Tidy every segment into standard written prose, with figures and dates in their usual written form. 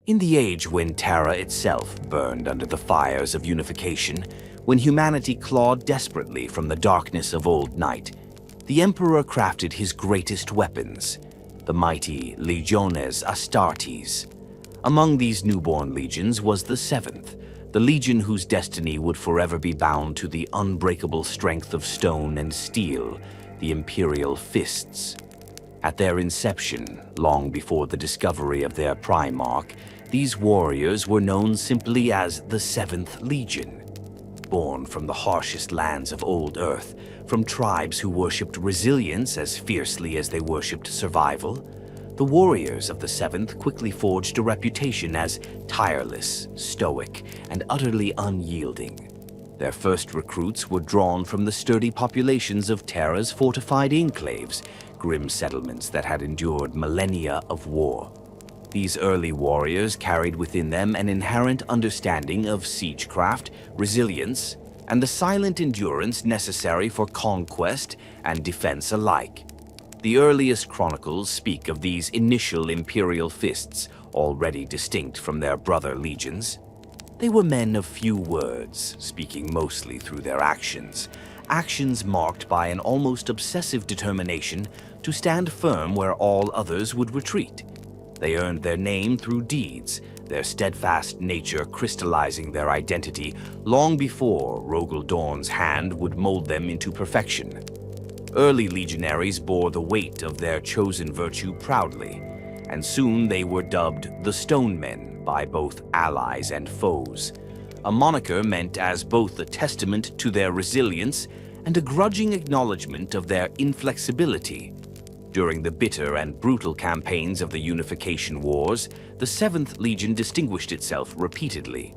In the age when Terra itself burned under the fires of unification, when humanity clawed desperately from the darkness of old night, the Emperor crafted his greatest weapons, the mighty Legiones Astartes. Among these newborn legions was the seventh, the legion whose destiny would forever be bound to the unbreakable strength of stone and steel, the Imperial Fists. At their inception, long before the discovery of their Primarch, these warriors were known simply as the Seventh Legion. Born from the harshest lands of old Earth, from tribes who worshipped resilience as fiercely as they worshipped survival, the warriors of the Seventh quickly forged a reputation as tireless, stoic, and utterly unyielding. Their first recruits were drawn from the sturdy populations of Terra's fortified enclaves, grim settlements that had endured millennia of war. These early warriors carried within them an inherent understanding of siegecraft, resilience, and the silent endurance necessary for conquest and defense alike. The earliest chronicles speak of these initial Imperial Fists, already distinct from their brother legions. They were men of few words, speaking mostly through their actions marked by an almost obsessive determination to stand firm where all others would retreat. They earned their name through deeds, their steadfast nature crystallizing their identity long before Rogal Dorn's hand would mold them into perfection. Early legionaries bore the weight of their chosen virtue proudly, and soon they were dubbed the Stone Men by both allies and foes, a moniker meant as both a testament to their resilience and a grudging acknowledgement of their inflexibility. During the bitter and brutal campaigns of the Unification Wars, the Seventh Legion distinguished itself repeatedly,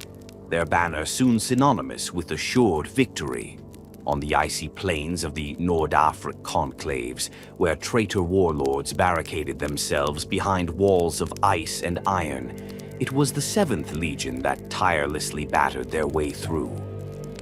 their banner soon synonymous with assured victory. On the icy plains of the Nord-Afric conclaves, where traitor warlords barricaded themselves behind walls of ice and iron, it was the Seventh Legion that tirelessly battered their way through.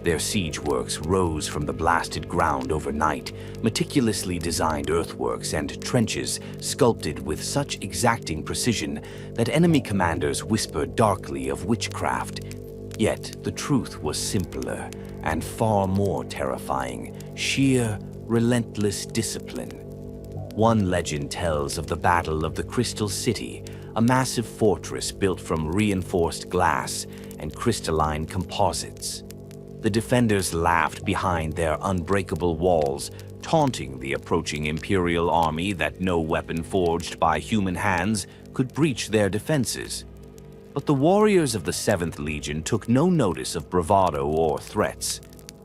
Their siege works rose from the blasted ground overnight, meticulously designed earthworks and trenches sculpted with such exacting precision that enemy commanders whispered darkly of witchcraft. Yet the truth was simpler and far more terrifying: sheer, relentless discipline. One legend tells of the Battle of the Crystal City, a massive fortress built from reinforced glass and crystalline composites. The defenders laughed behind their unbreakable walls, taunting the approaching Imperial army that no weapon forged by human hands could breach their defenses. But the warriors of the Seventh Legion took no notice of bravado or threats.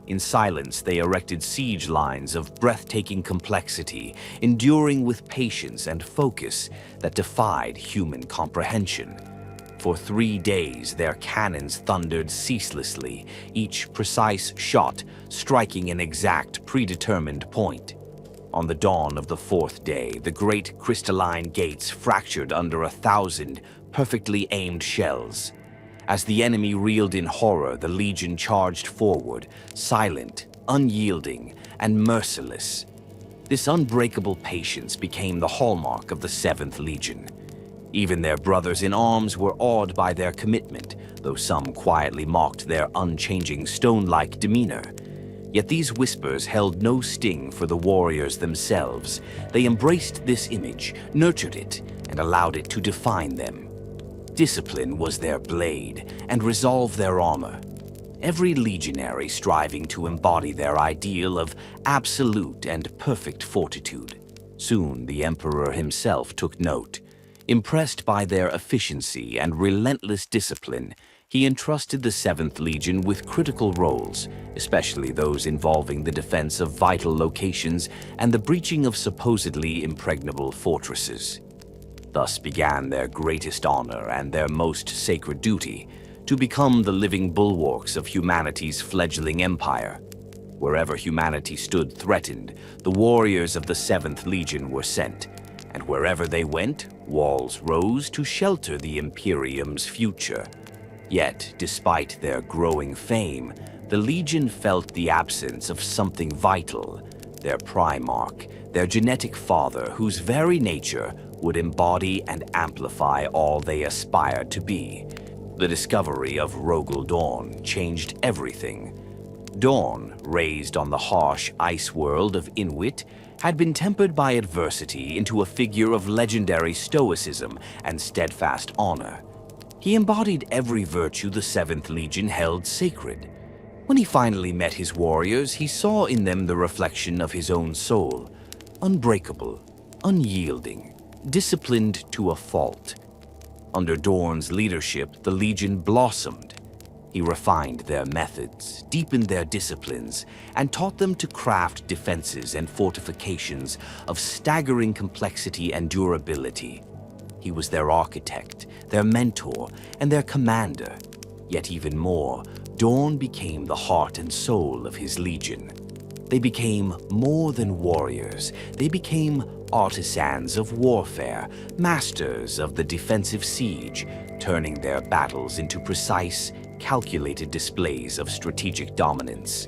In silence, they erected siege lines of breathtaking complexity, enduring with patience and focus that defied human comprehension. For 3 days, their cannons thundered ceaselessly, each precise shot striking an exact, predetermined point. On the dawn of the 4th day, the great crystalline gates fractured under 1,000 perfectly aimed shells. As the enemy reeled in horror, the Legion charged forward, silent, unyielding, and merciless. This unbreakable patience became the hallmark of the Seventh Legion. Even their brothers in arms were awed by their commitment, though some quietly mocked their unchanging stone-like demeanor. Yet these whispers held no sting for the warriors themselves. They embraced this image, nurtured it, and allowed it to define them. Discipline was their blade, and resolve their armor. Every legionary striving to embody their ideal of absolute and perfect fortitude. Soon the Emperor himself took note. Impressed by their efficiency and relentless discipline, he entrusted the Seventh Legion with critical roles, especially those involving the defense of vital locations and the breaching of supposedly impregnable fortresses. Thus began their greatest honor and their most sacred duty, to become the living bulwarks of humanity's fledgling empire. Wherever humanity stood threatened, the warriors of the Seventh Legion were sent, and wherever they went, walls rose to shelter the Imperium's future. Yet, despite their growing fame, the Legion felt the absence of something vital, their Primarch, their genetic father whose very nature would embody and amplify all they aspired to be. The discovery of Rogal Dorn changed everything. Dorn, raised on the harsh ice world of Inuit, had been tempered by adversity into a figure of legendary stoicism and steadfast honor. He embodied every virtue the 7th Legion held sacred. When he finally met his warriors, he saw in them the reflection of his own soul, unbreakable, unyielding, disciplined to a fault. Under Dorn's leadership, the Legion blossomed. He refined their methods, deepened their disciplines, and taught them to craft defenses and fortifications of staggering complexity and durability. He was their architect, their mentor, and their commander. Yet even more, Dorn became the heart and soul of his Legion. They became more than warriors. They became artisans of warfare, masters of the defensive siege, turning their battles into precise, calculated displays of strategic dominance.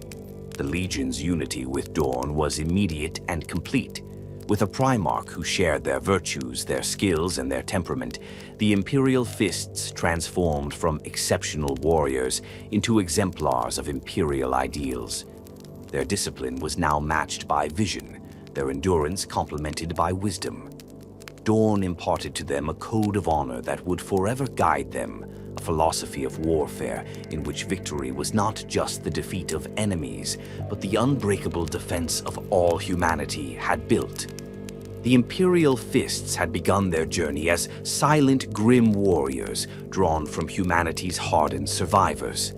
The Legion's unity with Dorn was immediate and complete. With a Primarch who shared their virtues, their skills, and their temperament, the Imperial Fists transformed from exceptional warriors into exemplars of Imperial ideals. Their discipline was now matched by vision, their endurance complemented by wisdom. Dorn imparted to them a code of honor that would forever guide them, a philosophy of warfare in which victory was not just the defeat of enemies, but the unbreakable defense of all humanity had built. The Imperial Fists had begun their journey as silent, grim warriors drawn from humanity's hardened survivors.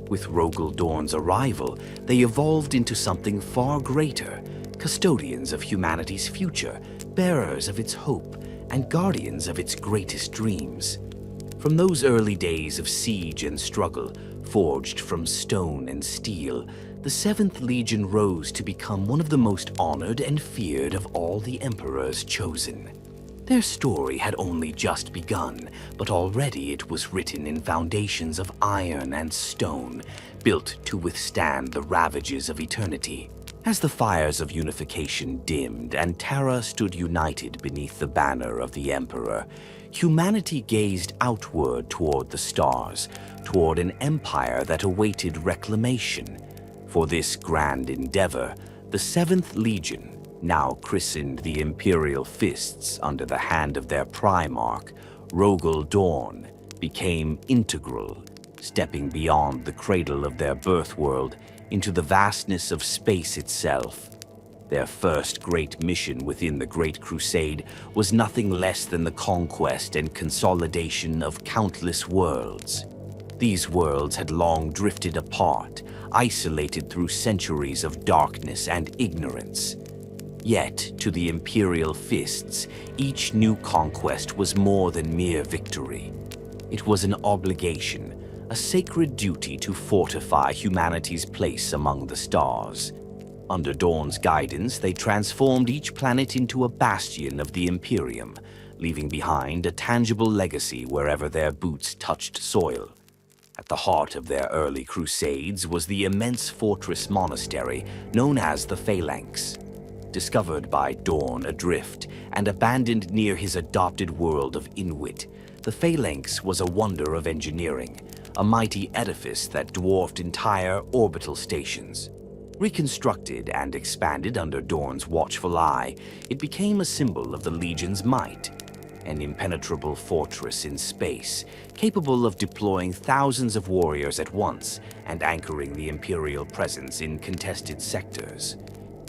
With Rogal Dorn's arrival, they evolved into something far greater, custodians of humanity's future, bearers of its hope, and guardians of its greatest dreams. From those early days of siege and struggle, forged from stone and steel, the 7th Legion rose to become one of the most honored and feared of all the Emperor's chosen. Their story had only just begun, but already it was written in foundations of iron and stone, built to withstand the ravages of eternity. As the fires of unification dimmed and Terra stood united beneath the banner of the Emperor, humanity gazed outward toward the stars, toward an empire that awaited reclamation. For this grand endeavor, the 7th Legion, now christened the Imperial Fists under the hand of their Primarch, Rogal Dorn, became integral, stepping beyond the cradle of their birth world into the vastness of space itself. Their first great mission within the Great Crusade was nothing less than the conquest and consolidation of countless worlds. These worlds had long drifted apart, isolated through centuries of darkness and ignorance. Yet, to the Imperial Fists, each new conquest was more than mere victory. It was an obligation, a sacred duty to fortify humanity's place among the stars. Under Dorn's guidance, they transformed each planet into a bastion of the Imperium, leaving behind a tangible legacy wherever their boots touched soil. At the heart of their early crusades was the immense fortress monastery known as the Phalanx. Discovered by Dorn adrift and abandoned near his adopted world of Inuit, the Phalanx was a wonder of engineering, a mighty edifice that dwarfed entire orbital stations. Reconstructed and expanded under Dorn's watchful eye, it became a symbol of the Legion's might, an impenetrable fortress in space, capable of deploying thousands of warriors at once and anchoring the Imperial presence in contested sectors.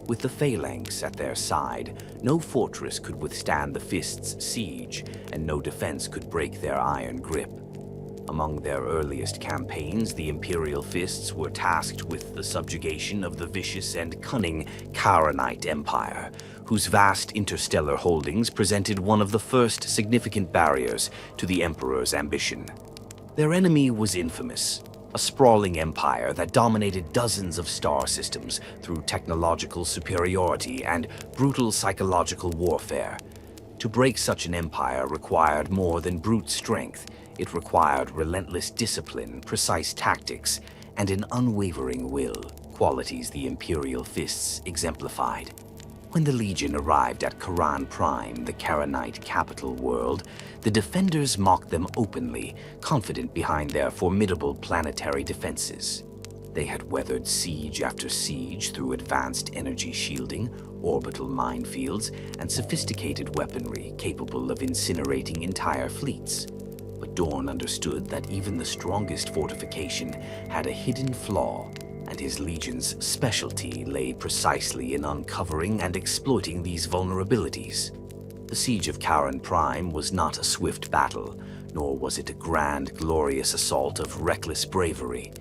With the Phalanx at their side, no fortress could withstand the Fists' siege, and no defense could break their iron grip. Among their earliest campaigns, the Imperial Fists were tasked with the subjugation of the vicious and cunning Kharonite Empire, whose vast interstellar holdings presented one of the first significant barriers to the Emperor's ambition. Their enemy was infamous, a sprawling empire that dominated dozens of star systems through technological superiority and brutal psychological warfare. To break such an empire required more than brute strength. It required relentless discipline, precise tactics, and an unwavering will, qualities the Imperial Fists exemplified. When the Legion arrived at Karan Prime, the Karanite capital world, the defenders mocked them openly, confident behind their formidable planetary defenses. They had weathered siege after siege through advanced energy shielding, orbital minefields, and sophisticated weaponry capable of incinerating entire fleets. But Dorn understood that even the strongest fortification had a hidden flaw, and his Legion's specialty lay precisely in uncovering and exploiting these vulnerabilities. The Siege of Karan Prime was not a swift battle, nor was it a grand, glorious assault of reckless bravery.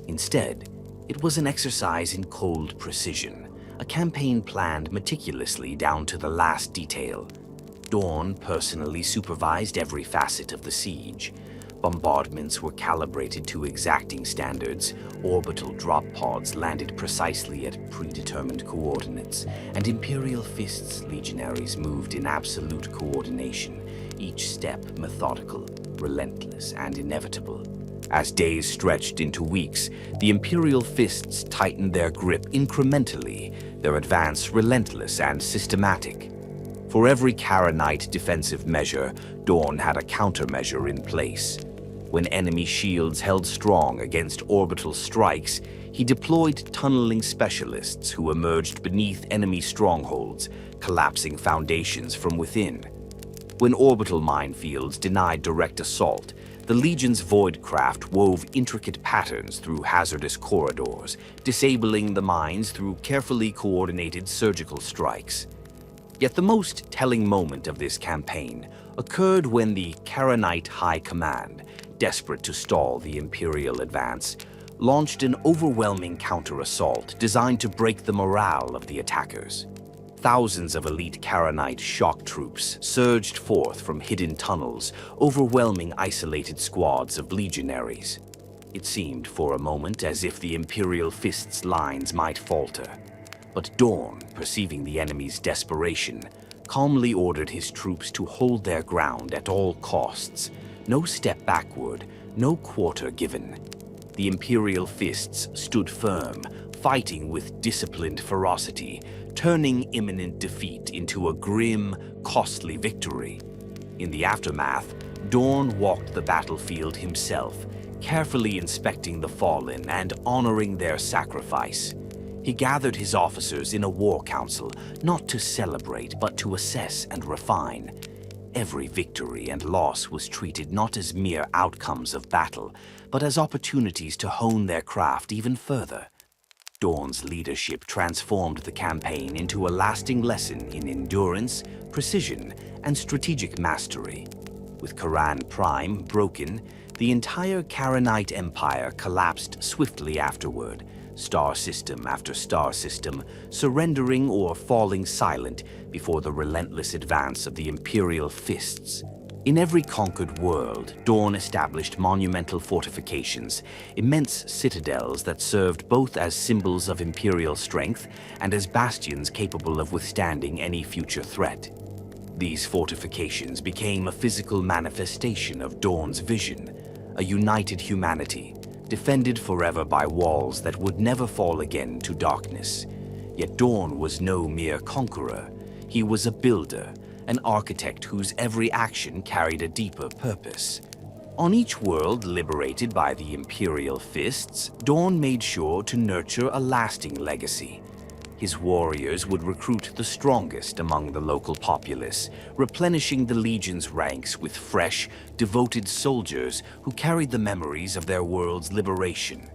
Instead, it was an exercise in cold precision, a campaign planned meticulously down to the last detail. Dorn personally supervised every facet of the siege. Bombardments were calibrated to exacting standards, orbital drop pods landed precisely at predetermined coordinates, and Imperial Fists legionaries moved in absolute coordination, each step methodical, relentless, and inevitable. As days stretched into weeks, the Imperial Fists tightened their grip incrementally, their advance relentless and systematic. For every Karanite defensive measure, Dorn had a countermeasure in place. When enemy shields held strong against orbital strikes, he deployed tunneling specialists who emerged beneath enemy strongholds, collapsing foundations from within. When orbital minefields denied direct assault, the Legion's Voidcraft wove intricate patterns through hazardous corridors, disabling the mines through carefully coordinated surgical strikes. Yet the most telling moment of this campaign occurred when the Karanite High Command, desperate to stall the Imperial advance, launched an overwhelming counter-assault designed to break the morale of the attackers. Thousands of elite Karanite shock troops surged forth from hidden tunnels, overwhelming isolated squads of legionaries. It seemed for a moment as if the Imperial Fists' lines might falter. But Dorn, perceiving the enemy's desperation, calmly ordered his troops to hold their ground at all costs. No step backward, no quarter given. The Imperial Fists stood firm, fighting with disciplined ferocity, turning imminent defeat into a grim, costly victory. In the aftermath, Dorn walked the battlefield himself, carefully inspecting the fallen and honoring their sacrifice. He gathered his officers in a war council, not to celebrate, but to assess and refine. Every victory and loss was treated not as mere outcomes of battle, but as opportunities to hone their craft even further. Dorn's leadership transformed the campaign into a lasting lesson in endurance, precision, and strategic mastery. With Karan Prime broken, the entire Karanite Empire collapsed swiftly afterward, star system after star system surrendering or falling silent before the relentless advance of the Imperial Fists. In every conquered world, Dorn established monumental fortifications, immense citadels that served both as symbols of imperial strength and as bastions capable of withstanding any future threat. These fortifications became a physical manifestation of Dorn's vision, a united humanity, defended forever by walls that would never fall again to darkness. Yet Dorn was no mere conqueror. He was a builder, an architect whose every action carried a deeper purpose. On each world liberated by the Imperial Fists, Dorn made sure to nurture a lasting legacy. His warriors would recruit the strongest among the local populace, replenishing the Legion's ranks with fresh, devoted soldiers who carried the memories of their world's liberation.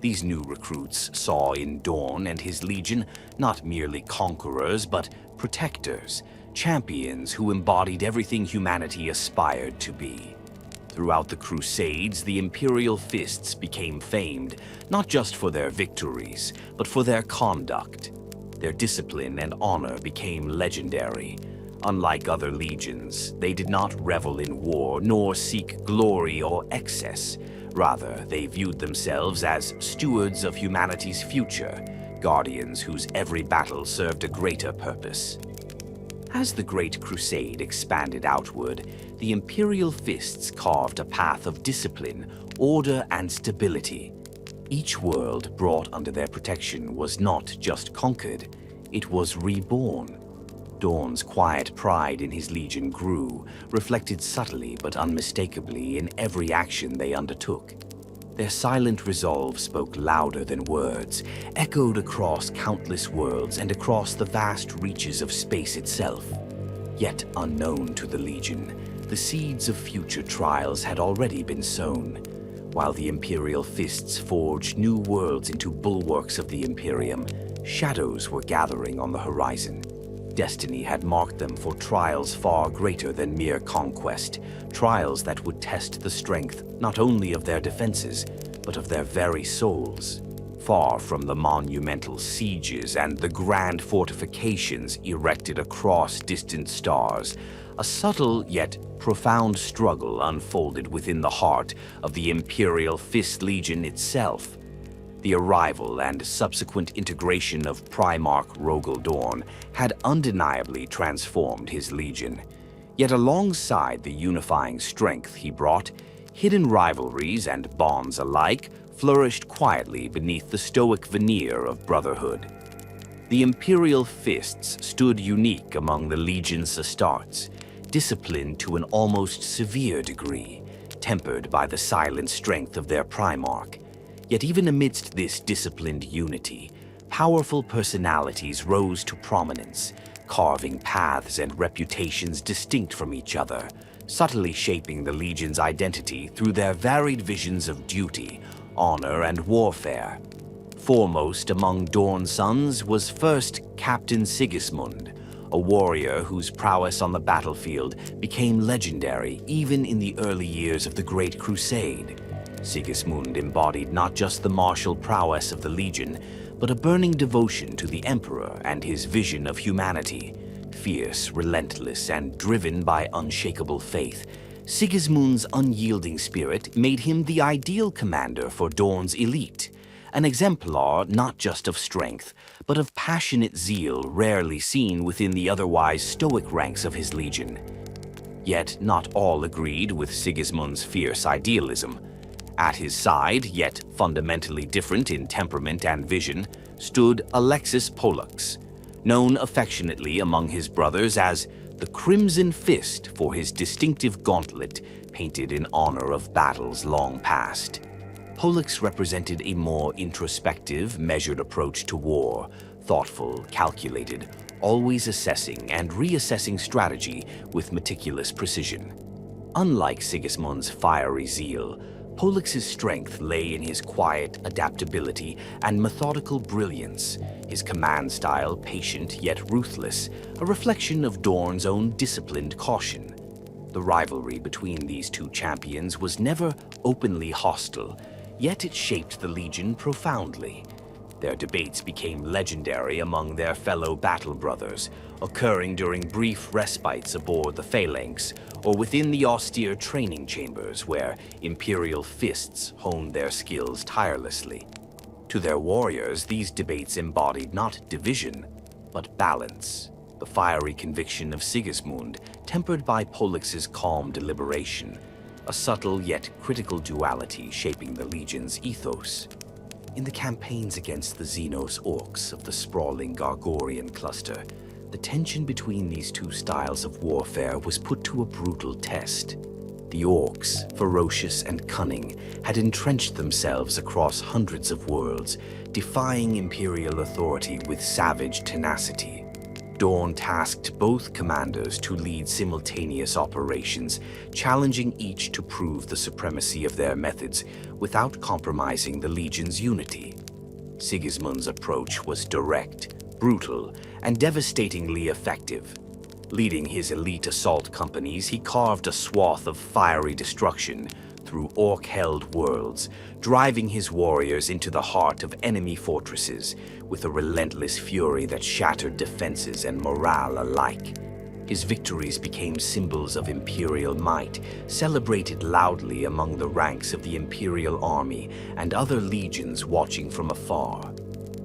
These new recruits saw in Dorn and his Legion not merely conquerors, but protectors, champions who embodied everything humanity aspired to be. Throughout the Crusades, the Imperial Fists became famed, not just for their victories, but for their conduct. Their discipline and honor became legendary. Unlike other legions, they did not revel in war nor seek glory or excess. Rather, they viewed themselves as stewards of humanity's future, guardians whose every battle served a greater purpose. As the Great Crusade expanded outward, the Imperial Fists carved a path of discipline, order, and stability. Each world brought under their protection was not just conquered, it was reborn. Dorn's quiet pride in his legion grew, reflected subtly but unmistakably in every action they undertook. Their silent resolve spoke louder than words, echoed across countless worlds and across the vast reaches of space itself. Yet unknown to the Legion, the seeds of future trials had already been sown. While the Imperial Fists forged new worlds into bulwarks of the Imperium, shadows were gathering on the horizon. Destiny had marked them for trials far greater than mere conquest, trials that would test the strength not only of their defenses, but of their very souls. Far from the monumental sieges and the grand fortifications erected across distant stars, a subtle yet profound struggle unfolded within the heart of the Imperial Fist Legion itself. The arrival and subsequent integration of Primarch Rogal Dorn had undeniably transformed his legion. Yet alongside the unifying strength he brought, hidden rivalries and bonds alike flourished quietly beneath the stoic veneer of brotherhood. The Imperial Fists stood unique among the Legion's astartes, disciplined to an almost severe degree, tempered by the silent strength of their Primarch. Yet even amidst this disciplined unity, powerful personalities rose to prominence, carving paths and reputations distinct from each other, subtly shaping the Legion's identity through their varied visions of duty, honor, and warfare. Foremost among Dorn's sons was first Captain Sigismund, a warrior whose prowess on the battlefield became legendary even in the early years of the Great Crusade. Sigismund embodied not just the martial prowess of the Legion, but a burning devotion to the Emperor and his vision of humanity. Fierce, relentless, and driven by unshakable faith, Sigismund's unyielding spirit made him the ideal commander for Dorn's elite, an exemplar not just of strength, but of passionate zeal rarely seen within the otherwise stoic ranks of his legion. Yet not all agreed with Sigismund's fierce idealism. At his side, yet fundamentally different in temperament and vision, stood Alexis Pollux, known affectionately among his brothers as the Crimson Fist for his distinctive gauntlet painted in honor of battles long past. Pollux represented a more introspective, measured approach to war, thoughtful, calculated, always assessing and reassessing strategy with meticulous precision. Unlike Sigismund's fiery zeal, Pollux's strength lay in his quiet adaptability and methodical brilliance, his command style patient yet ruthless, a reflection of Dorn's own disciplined caution. The rivalry between these two champions was never openly hostile, yet it shaped the Legion profoundly. Their debates became legendary among their fellow battle brothers, occurring during brief respites aboard the Phalanx or within the austere training chambers where Imperial Fists honed their skills tirelessly. To their warriors, these debates embodied not division, but balance, the fiery conviction of Sigismund tempered by Pollux's calm deliberation, a subtle yet critical duality shaping the Legion's ethos. In the campaigns against the Xenos Orcs of the sprawling Gargorian cluster, the tension between these two styles of warfare was put to a brutal test. The Orcs, ferocious and cunning, had entrenched themselves across hundreds of worlds, defying Imperial authority with savage tenacity. Dorn tasked both commanders to lead simultaneous operations, challenging each to prove the supremacy of their methods without compromising the Legion's unity. Sigismund's approach was direct, brutal, and devastatingly effective. Leading his elite assault companies, he carved a swath of fiery destruction through orc-held worlds, driving his warriors into the heart of enemy fortresses with a relentless fury that shattered defenses and morale alike. His victories became symbols of Imperial might, celebrated loudly among the ranks of the Imperial army and other legions watching from afar.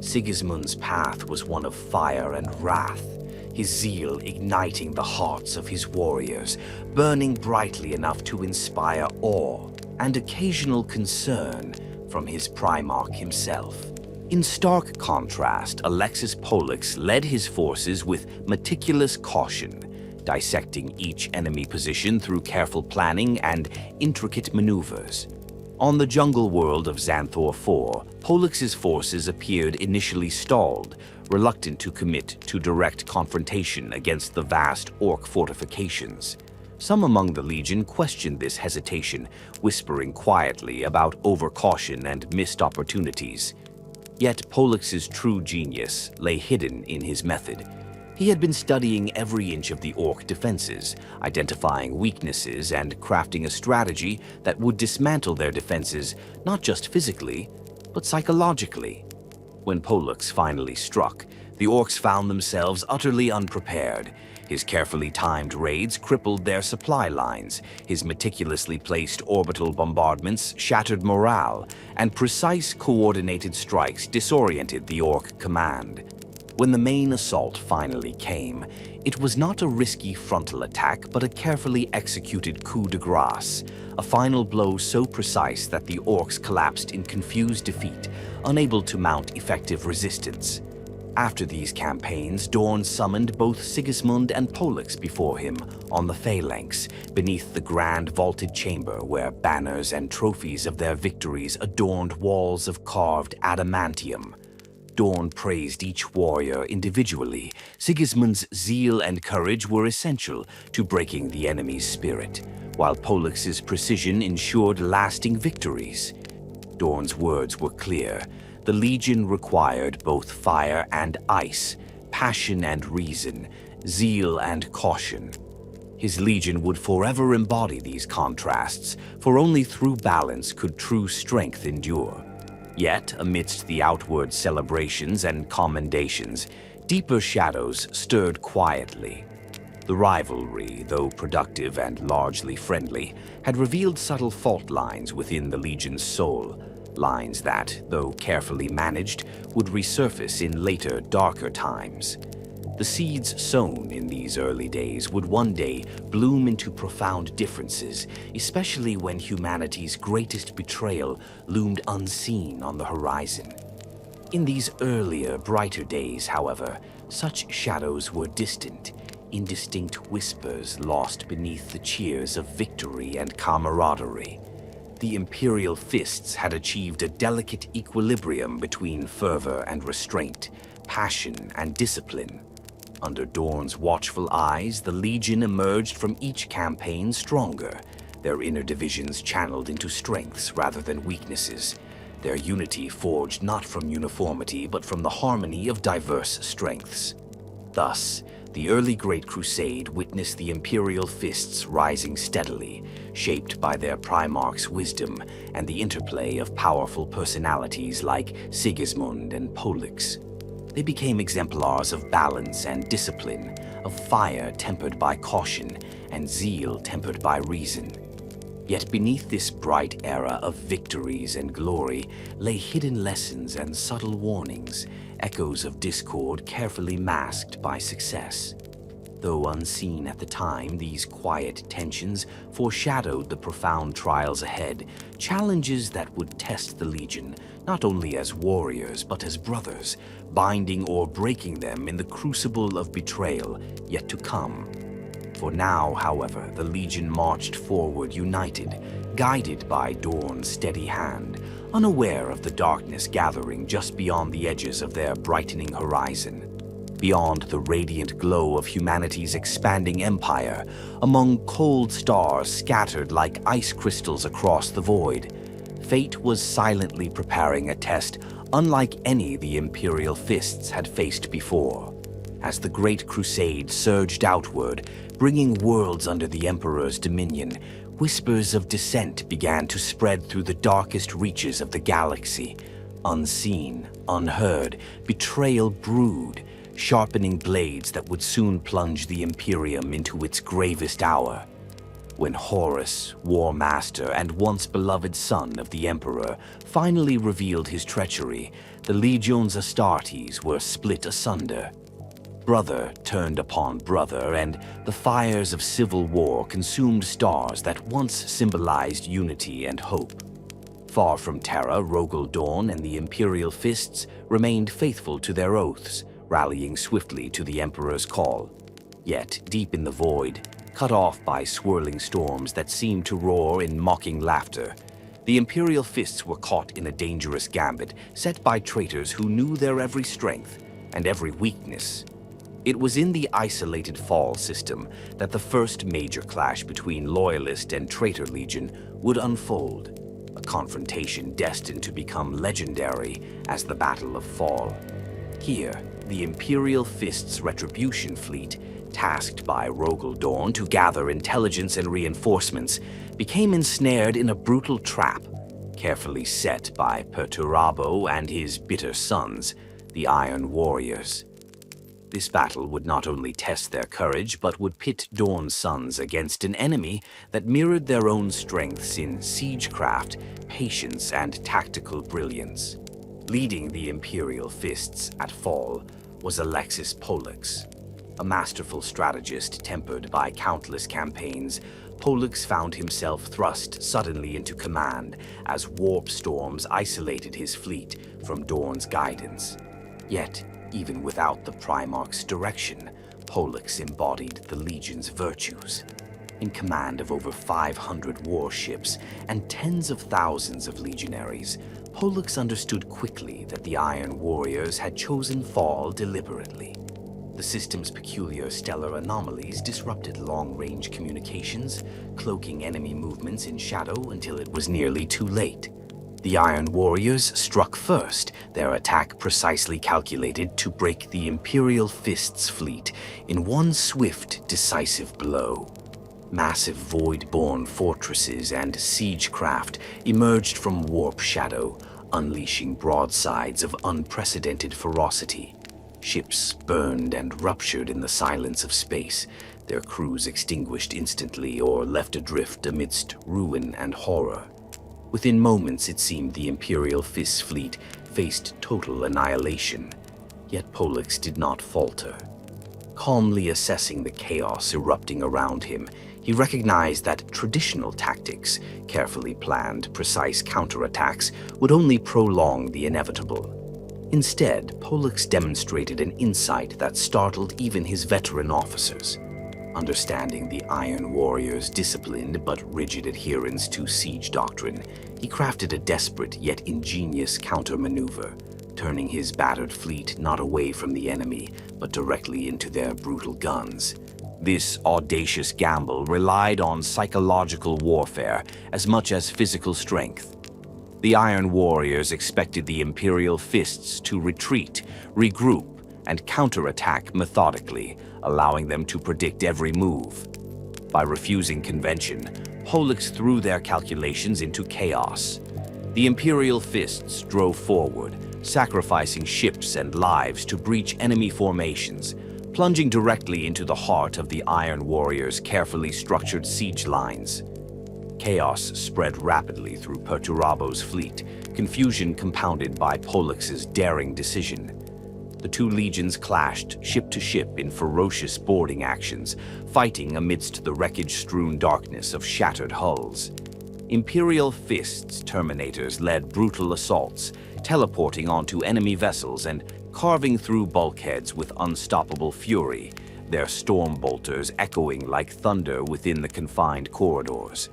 Sigismund's path was one of fire and wrath, his zeal igniting the hearts of his warriors, burning brightly enough to inspire awe and occasional concern from his Primarch himself. In stark contrast, Alexis Pollux led his forces with meticulous caution, dissecting each enemy position through careful planning and intricate maneuvers. On the jungle world of Xanthor IV, Pollux's forces appeared initially stalled, reluctant to commit to direct confrontation against the vast orc fortifications. Some among the Legion questioned this hesitation, whispering quietly about overcaution and missed opportunities. Yet Pollux's true genius lay hidden in his method. He had been studying every inch of the orc defenses, identifying weaknesses and crafting a strategy that would dismantle their defenses not just physically, but psychologically. When Pollux finally struck, the orcs found themselves utterly unprepared. His carefully timed raids crippled their supply lines, his meticulously placed orbital bombardments shattered morale, and precise coordinated strikes disoriented the orc command. When the main assault finally came, it was not a risky frontal attack but a carefully executed coup de grace, a final blow so precise that the orcs collapsed in confused defeat, unable to mount effective resistance. After these campaigns, Dorn summoned both Sigismund and Pollux before him on the phalanx, beneath the grand vaulted chamber where banners and trophies of their victories adorned walls of carved adamantium. Dorn praised each warrior individually. Sigismund's zeal and courage were essential to breaking the enemy's spirit, while Pollux's precision ensured lasting victories. Dorn's words were clear. The Legion required both fire and ice, passion and reason, zeal and caution. His Legion would forever embody these contrasts, for only through balance could true strength endure. Yet, amidst the outward celebrations and commendations, deeper shadows stirred quietly. The rivalry, though productive and largely friendly, had revealed subtle fault lines within the Legion's soul, lines that, though carefully managed, would resurface in later, darker times. The seeds sown in these early days would one day bloom into profound differences, especially when humanity's greatest betrayal loomed unseen on the horizon. In these earlier, brighter days, however, such shadows were distant, indistinct whispers lost beneath the cheers of victory and camaraderie. The Imperial Fists had achieved a delicate equilibrium between fervor and restraint, passion and discipline. Under Dorn's watchful eyes, the Legion emerged from each campaign stronger, their inner divisions channeled into strengths rather than weaknesses, their unity forged not from uniformity but from the harmony of diverse strengths. Thus, the early Great Crusade witnessed the Imperial Fists rising steadily, shaped by their Primarch's wisdom and the interplay of powerful personalities like Sigismund and Pollux. They became exemplars of balance and discipline, of fire tempered by caution and zeal tempered by reason. Yet beneath this bright era of victories and glory lay hidden lessons and subtle warnings, echoes of discord carefully masked by success. Though unseen at the time, these quiet tensions foreshadowed the profound trials ahead, challenges that would test the Legion, not only as warriors but as brothers, binding or breaking them in the crucible of betrayal yet to come. For now, however, the Legion marched forward united, guided by Dorn's steady hand, unaware of the darkness gathering just beyond the edges of their brightening horizon. Beyond the radiant glow of humanity's expanding empire, among cold stars scattered like ice crystals across the void, fate was silently preparing a test unlike any the Imperial Fists had faced before. As the Great Crusade surged outward, bringing worlds under the Emperor's dominion, whispers of dissent began to spread through the darkest reaches of the galaxy. Unseen, unheard, betrayal brewed, sharpening blades that would soon plunge the Imperium into its gravest hour. When Horus, War Master and once beloved son of the Emperor, finally revealed his treachery, the Legiones Astartes were split asunder. Brother turned upon brother, and the fires of civil war consumed stars that once symbolized unity and hope. Far from Terra, Rogal Dorn and the Imperial Fists remained faithful to their oaths, rallying swiftly to the Emperor's call. Yet, deep in the void, cut off by swirling storms that seemed to roar in mocking laughter, the Imperial Fists were caught in a dangerous gambit set by traitors who knew their every strength and every weakness. It was in the isolated Fall system that the first major clash between Loyalist and Traitor Legion would unfold, a confrontation destined to become legendary as the Battle of Fall. Here, the Imperial Fists' Retribution Fleet, tasked by Rogal Dorn to gather intelligence and reinforcements, became ensnared in a brutal trap, carefully set by Perturabo and his bitter sons, the Iron Warriors. This battle would not only test their courage, but would pit Dorn's sons against an enemy that mirrored their own strengths in siegecraft, patience, and tactical brilliance. Leading the Imperial Fists at Fall was Alexis Pollux. A masterful strategist tempered by countless campaigns, Pollux found himself thrust suddenly into command as warp storms isolated his fleet from Dorn's guidance. Yet, even without the Primarch's direction, Pollux embodied the Legion's virtues. In command of over 500 warships and tens of thousands of legionaries, Pollux understood quickly that the Iron Warriors had chosen Fall deliberately. The system's peculiar stellar anomalies disrupted long-range communications, cloaking enemy movements in shadow until it was nearly too late. The Iron Warriors struck first, their attack precisely calculated to break the Imperial Fists' fleet in one swift, decisive blow. Massive void-born fortresses and siegecraft emerged from warp shadow, unleashing broadsides of unprecedented ferocity. Ships burned and ruptured in the silence of space, their crews extinguished instantly or left adrift amidst ruin and horror. Within moments, it seemed the Imperial Fists fleet faced total annihilation. Yet Pollux did not falter. Calmly assessing the chaos erupting around him, he recognized that traditional tactics, carefully planned, precise counterattacks, would only prolong the inevitable. Instead, Pollux demonstrated an insight that startled even his veteran officers. Understanding the Iron Warriors' disciplined but rigid adherence to siege doctrine, he crafted a desperate yet ingenious counter-maneuver, turning his battered fleet not away from the enemy, but directly into their brutal guns. This audacious gamble relied on psychological warfare as much as physical strength. The Iron Warriors expected the Imperial Fists to retreat, regroup, and counterattack methodically, allowing them to predict every move. By refusing convention, Pollux threw their calculations into chaos. The Imperial Fists drove forward, sacrificing ships and lives to breach enemy formations, plunging directly into the heart of the Iron Warriors' carefully structured siege lines. Chaos spread rapidly through Perturabo's fleet, confusion compounded by Pollux's daring decision. The two legions clashed ship to ship in ferocious boarding actions, fighting amidst the wreckage-strewn darkness of shattered hulls. Imperial Fists Terminators led brutal assaults, teleporting onto enemy vessels and carving through bulkheads with unstoppable fury, their storm bolters echoing like thunder within the confined corridors.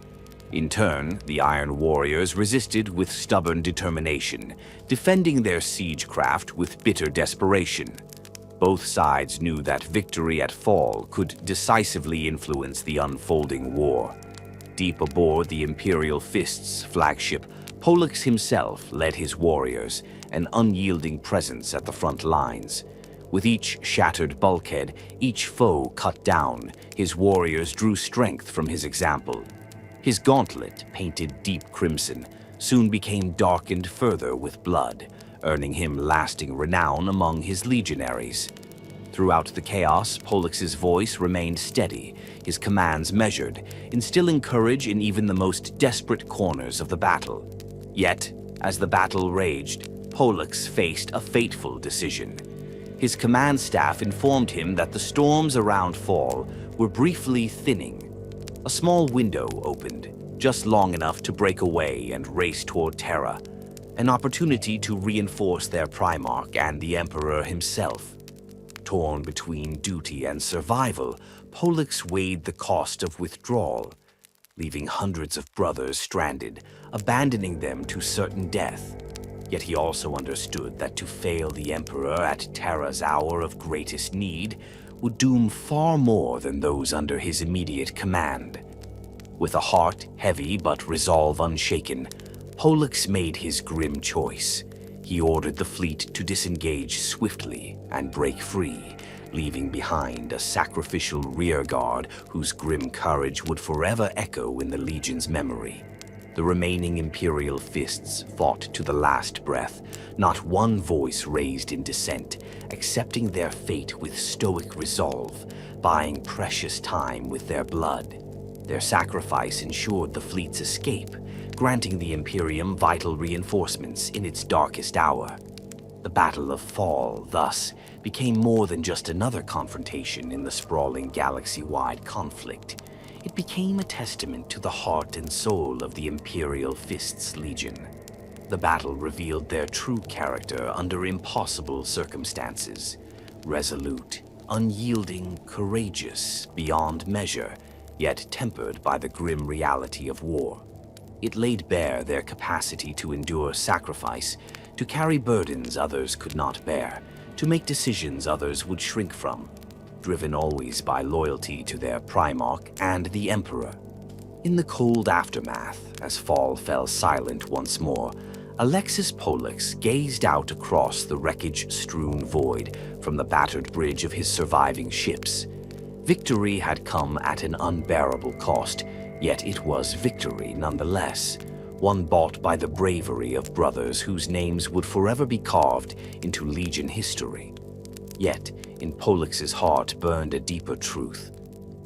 In turn, the Iron Warriors resisted with stubborn determination, defending their siegecraft with bitter desperation. Both sides knew that victory at Fall could decisively influence the unfolding war. Deep aboard the Imperial Fists flagship, Pollux himself led his warriors, an unyielding presence at the front lines. With each shattered bulkhead, each foe cut down, his warriors drew strength from his example. His gauntlet, painted deep crimson, soon became darkened further with blood, earning him lasting renown among his legionaries. Throughout the chaos, Pollux's voice remained steady, his commands measured, instilling courage in even the most desperate corners of the battle. Yet, as the battle raged, Pollux faced a fateful decision. His command staff informed him that the storms around Fall were briefly thinning. A small window opened, just long enough to break away and race toward Terra, an opportunity to reinforce their Primarch and the Emperor himself. Torn between duty and survival, Pollux weighed the cost of withdrawal, leaving hundreds of brothers stranded, abandoning them to certain death. Yet he also understood that to fail the Emperor at Terra's hour of greatest need would doom far more than those under his immediate command. With a heart heavy but resolve unshaken, Pollux made his grim choice. He ordered the fleet to disengage swiftly and break free, leaving behind a sacrificial rearguard whose grim courage would forever echo in the Legion's memory. The remaining Imperial Fists fought to the last breath, not one voice raised in dissent, accepting their fate with stoic resolve, buying precious time with their blood. Their sacrifice ensured the fleet's escape, granting the Imperium vital reinforcements in its darkest hour. The Battle of Fall, thus, became more than just another confrontation in the sprawling galaxy-wide conflict. It became a testament to the heart and soul of the Imperial Fists Legion. The battle revealed their true character under impossible circumstances. Resolute, unyielding, courageous, beyond measure, yet tempered by the grim reality of war. It laid bare their capacity to endure sacrifice, to carry burdens others could not bear, to make decisions others would shrink from, driven always by loyalty to their Primarch and the Emperor. In the cold aftermath, as fall fell silent once more, Alexis Pollux gazed out across the wreckage-strewn void from the battered bridge of his surviving ships. Victory had come at an unbearable cost, yet it was victory nonetheless, one bought by the bravery of brothers whose names would forever be carved into Legion history. Yet, in Pollux's heart burned a deeper truth.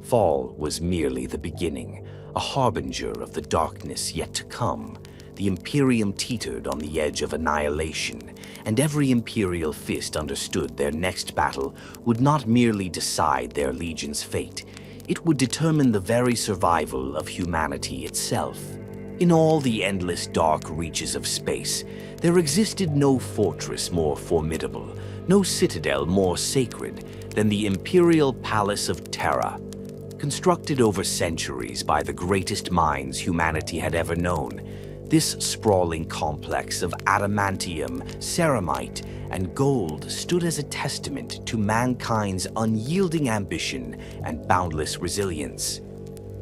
Fall was merely the beginning, a harbinger of the darkness yet to come. The Imperium teetered on the edge of annihilation, and every Imperial Fist understood their next battle would not merely decide their Legion's fate, it would determine the very survival of humanity itself. In all the endless dark reaches of space, there existed no fortress more formidable, no citadel more sacred than the Imperial Palace of Terra. Constructed over centuries by the greatest minds humanity had ever known, this sprawling complex of adamantium, ceramite, and gold stood as a testament to mankind's unyielding ambition and boundless resilience.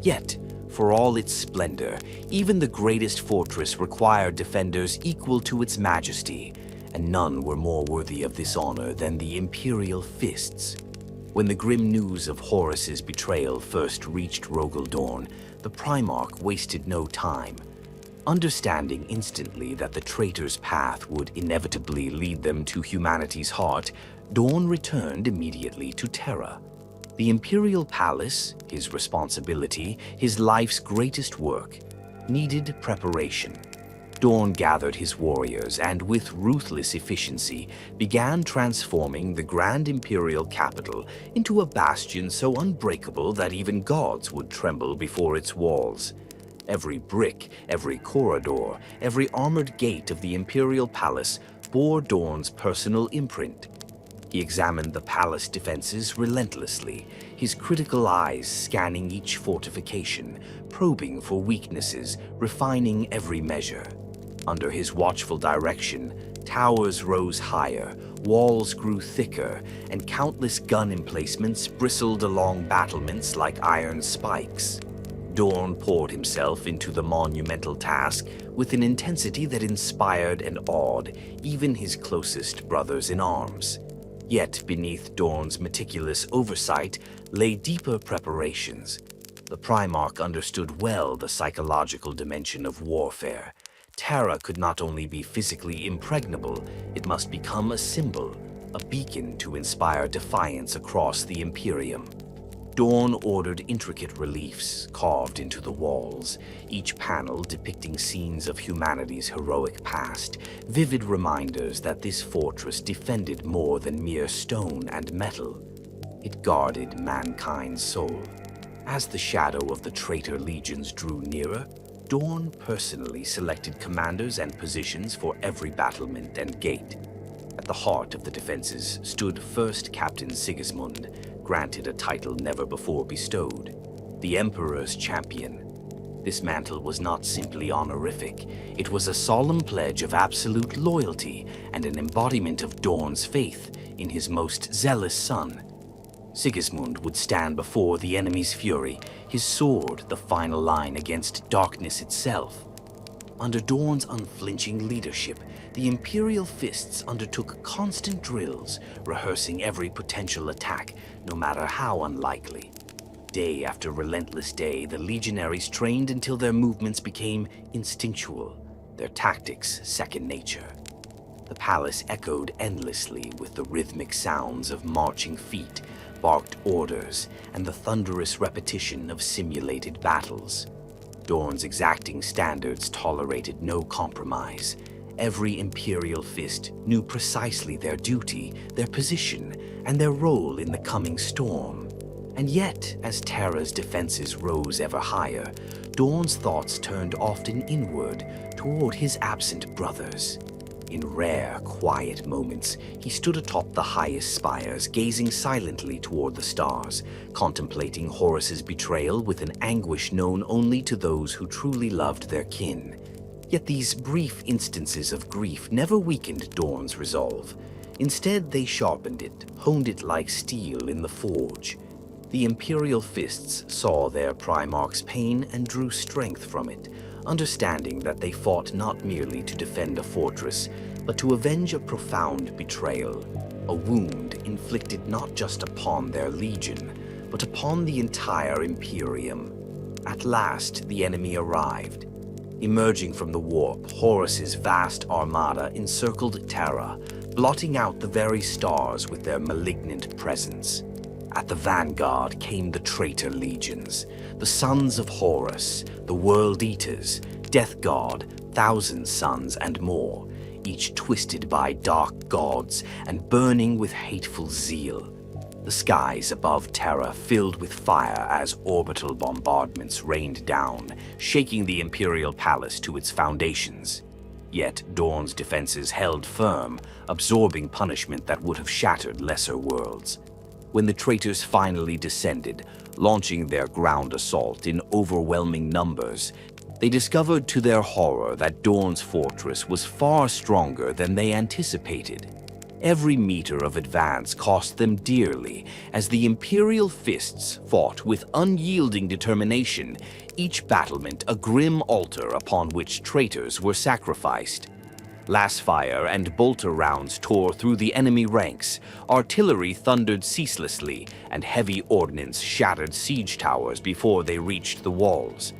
Yet, for all its splendor, even the greatest fortress required defenders equal to its majesty, and none were more worthy of this honor than the Imperial Fists. When the grim news of Horus's betrayal first reached Rogal Dorn, the Primarch wasted no time. Understanding instantly that the traitor's path would inevitably lead them to humanity's heart, Dorn returned immediately to Terra. The Imperial Palace, his responsibility, his life's greatest work, needed preparation. Dorn gathered his warriors and, with ruthless efficiency, began transforming the grand Imperial capital into a bastion so unbreakable that even gods would tremble before its walls. Every brick, every corridor, every armored gate of the Imperial Palace bore Dorn's personal imprint. He examined the palace defenses relentlessly, his critical eyes scanning each fortification, probing for weaknesses, refining every measure. Under his watchful direction, towers rose higher, walls grew thicker, and countless gun emplacements bristled along battlements like iron spikes. Dorn poured himself into the monumental task with an intensity that inspired and awed even his closest brothers in arms. Yet beneath Dorn's meticulous oversight lay deeper preparations. The Primarch understood well the psychological dimension of warfare. Terra could not only be physically impregnable, it must become a symbol, a beacon to inspire defiance across the Imperium. Dorn ordered intricate reliefs carved into the walls, each panel depicting scenes of humanity's heroic past, vivid reminders that this fortress defended more than mere stone and metal. It guarded mankind's soul. As the shadow of the traitor legions drew nearer, Dorn personally selected commanders and positions for every battlement and gate. At the heart of the defenses stood First Captain Sigismund, granted a title never before bestowed, the Emperor's Champion. This mantle was not simply honorific, it was a solemn pledge of absolute loyalty and an embodiment of Dorn's faith in his most zealous son. Sigismund would stand before the enemy's fury, his sword the final line against darkness itself. Under Dorn's unflinching leadership, the Imperial Fists undertook constant drills, rehearsing every potential attack, no matter how unlikely. Day after relentless day, the legionaries trained until their movements became instinctual, their tactics second nature. The palace echoed endlessly with the rhythmic sounds of marching feet, barked orders, and the thunderous repetition of simulated battles. Dorn's exacting standards tolerated no compromise. Every Imperial Fist knew precisely their duty, their position, and their role in the coming storm. And yet, as Terra's defenses rose ever higher, Dorn's thoughts turned often inward toward his absent brothers. In rare, quiet moments, he stood atop the highest spires, gazing silently toward the stars, contemplating Horus's betrayal with an anguish known only to those who truly loved their kin. Yet these brief instances of grief never weakened Dorn's resolve. Instead, they sharpened it, honed it like steel in the forge. The Imperial Fists saw their Primarch's pain and drew strength from it, understanding that they fought not merely to defend a fortress, but to avenge a profound betrayal, a wound inflicted not just upon their legion, but upon the entire Imperium. At last, the enemy arrived. Emerging from the warp, Horus's vast armada encircled Terra, blotting out the very stars with their malignant presence. At the vanguard came the traitor legions, the sons of Horus, the World Eaters, Death God, Thousand Sons, and more, each twisted by dark gods and burning with hateful zeal. The skies above Terra filled with fire as orbital bombardments rained down, shaking the Imperial Palace to its foundations. Yet Dorn's defenses held firm, absorbing punishment that would have shattered lesser worlds. When the traitors finally descended, launching their ground assault in overwhelming numbers, they discovered to their horror that Dorn's fortress was far stronger than they anticipated. Every meter of advance cost them dearly, as the Imperial Fists fought with unyielding determination, each battlement a grim altar upon which traitors were sacrificed. Lasfire and bolter rounds tore through the enemy ranks, artillery thundered ceaselessly, and heavy ordnance shattered siege towers before they reached the walls.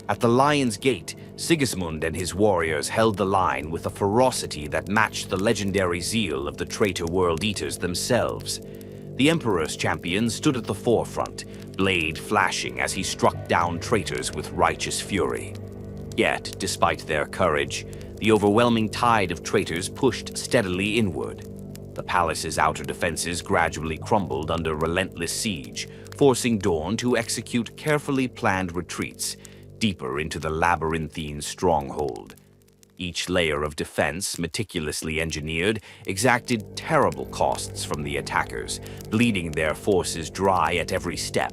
At the Lion's Gate, Sigismund and his warriors held the line with a ferocity that matched the legendary zeal of the traitor World Eaters themselves. The Emperor's Champion stood at the forefront, blade flashing as he struck down traitors with righteous fury. Yet, despite their courage, the overwhelming tide of traitors pushed steadily inward. The palace's outer defenses gradually crumbled under relentless siege, forcing Dorn to execute carefully planned retreats deeper into the labyrinthine stronghold. Each layer of defense, meticulously engineered, exacted terrible costs from the attackers, bleeding their forces dry at every step.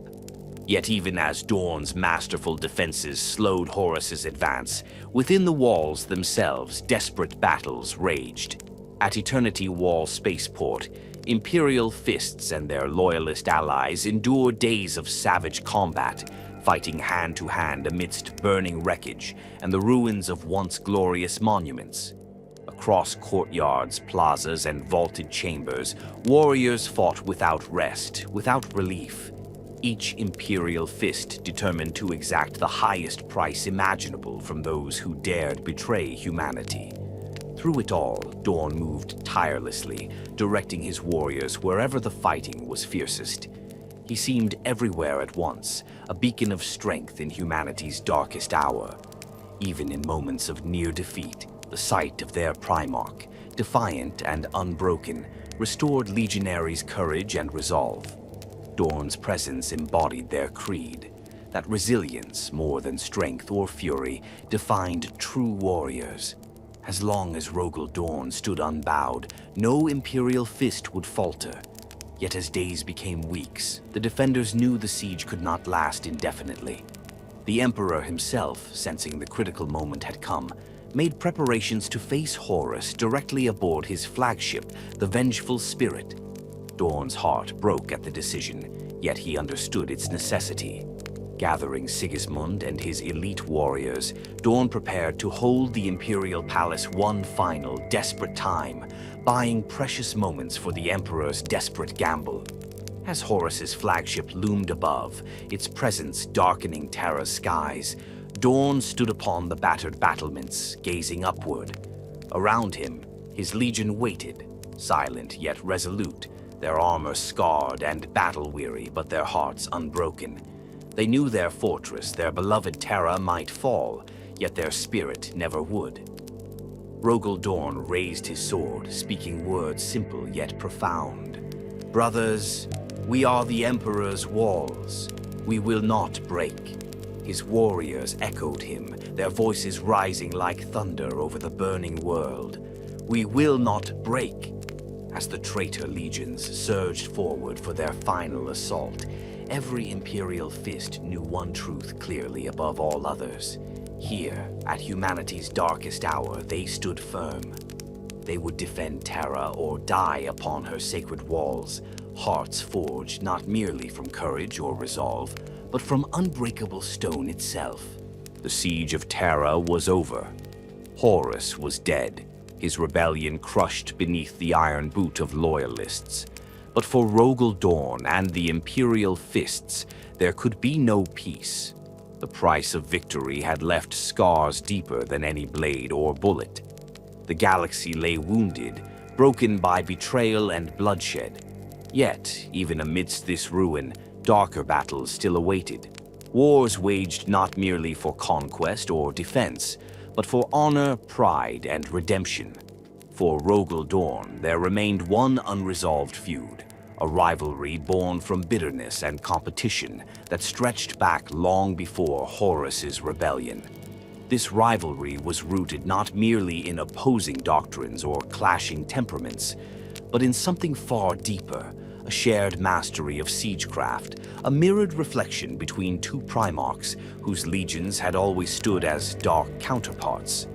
Yet even as Dorn's masterful defenses slowed Horus's advance, within the walls themselves desperate battles raged. At Eternity Wall Spaceport, Imperial Fists and their loyalist allies endured days of savage combat, fighting hand-to-hand amidst burning wreckage and the ruins of once glorious monuments. Across courtyards, plazas, and vaulted chambers, warriors fought without rest, without relief. Each Imperial Fist determined to exact the highest price imaginable from those who dared betray humanity. Through it all, Dorn moved tirelessly, directing his warriors wherever the fighting was fiercest. He seemed everywhere at once, a beacon of strength in humanity's darkest hour. Even in moments of near defeat, the sight of their Primarch, defiant and unbroken, restored legionaries' courage and resolve. Dorn's presence embodied their creed, That resilience, more than strength or fury, defined true warriors. As long as Rogal Dorn stood unbowed, no Imperial Fist would falter. Yet as days became weeks, the defenders knew the siege could not last indefinitely. The Emperor himself, sensing the critical moment had come, made preparations to face Horus directly aboard his flagship, the Vengeful Spirit. Dorn's heart broke at the decision, yet he understood its necessity. Gathering Sigismund and his elite warriors, Dorn prepared to hold the Imperial Palace one final, desperate time, buying precious moments for the Emperor's desperate gamble. As Horus's flagship loomed above, its presence darkening Terra's skies, Dorn stood upon the battered battlements, gazing upward. Around him, his legion waited, silent yet resolute, their armor scarred and battle-weary, but their hearts unbroken. They knew their fortress, their beloved Terra, might fall, yet their spirit never would. Rogal Dorn raised his sword, speaking words simple yet profound. "Brothers, we are the Emperor's walls. We will not break." His warriors echoed him, their voices rising like thunder over the burning world. "We will not break." As the traitor legions surged forward for their final assault, every Imperial Fist knew one truth clearly above all others. Here, at humanity's darkest hour, they stood firm. They would defend Terra or die upon her sacred walls, hearts forged not merely from courage or resolve, but from unbreakable stone itself. The siege of Terra was over. Horus was dead, his rebellion crushed beneath the iron boot of loyalists. But for Rogal Dorn and the Imperial Fists, there could be no peace. The price of victory had left scars deeper than any blade or bullet. The galaxy lay wounded, broken by betrayal and bloodshed. Yet, even amidst this ruin, darker battles still awaited. Wars waged not merely for conquest or defense, but for honor, pride, and redemption. For Rogal Dorn, there remained one unresolved feud, a rivalry born from bitterness and competition that stretched back long before Horus's rebellion. This rivalry was rooted not merely in opposing doctrines or clashing temperaments, but in something far deeper, a shared mastery of siegecraft, a mirrored reflection between two Primarchs whose legions had always stood as dark counterparts.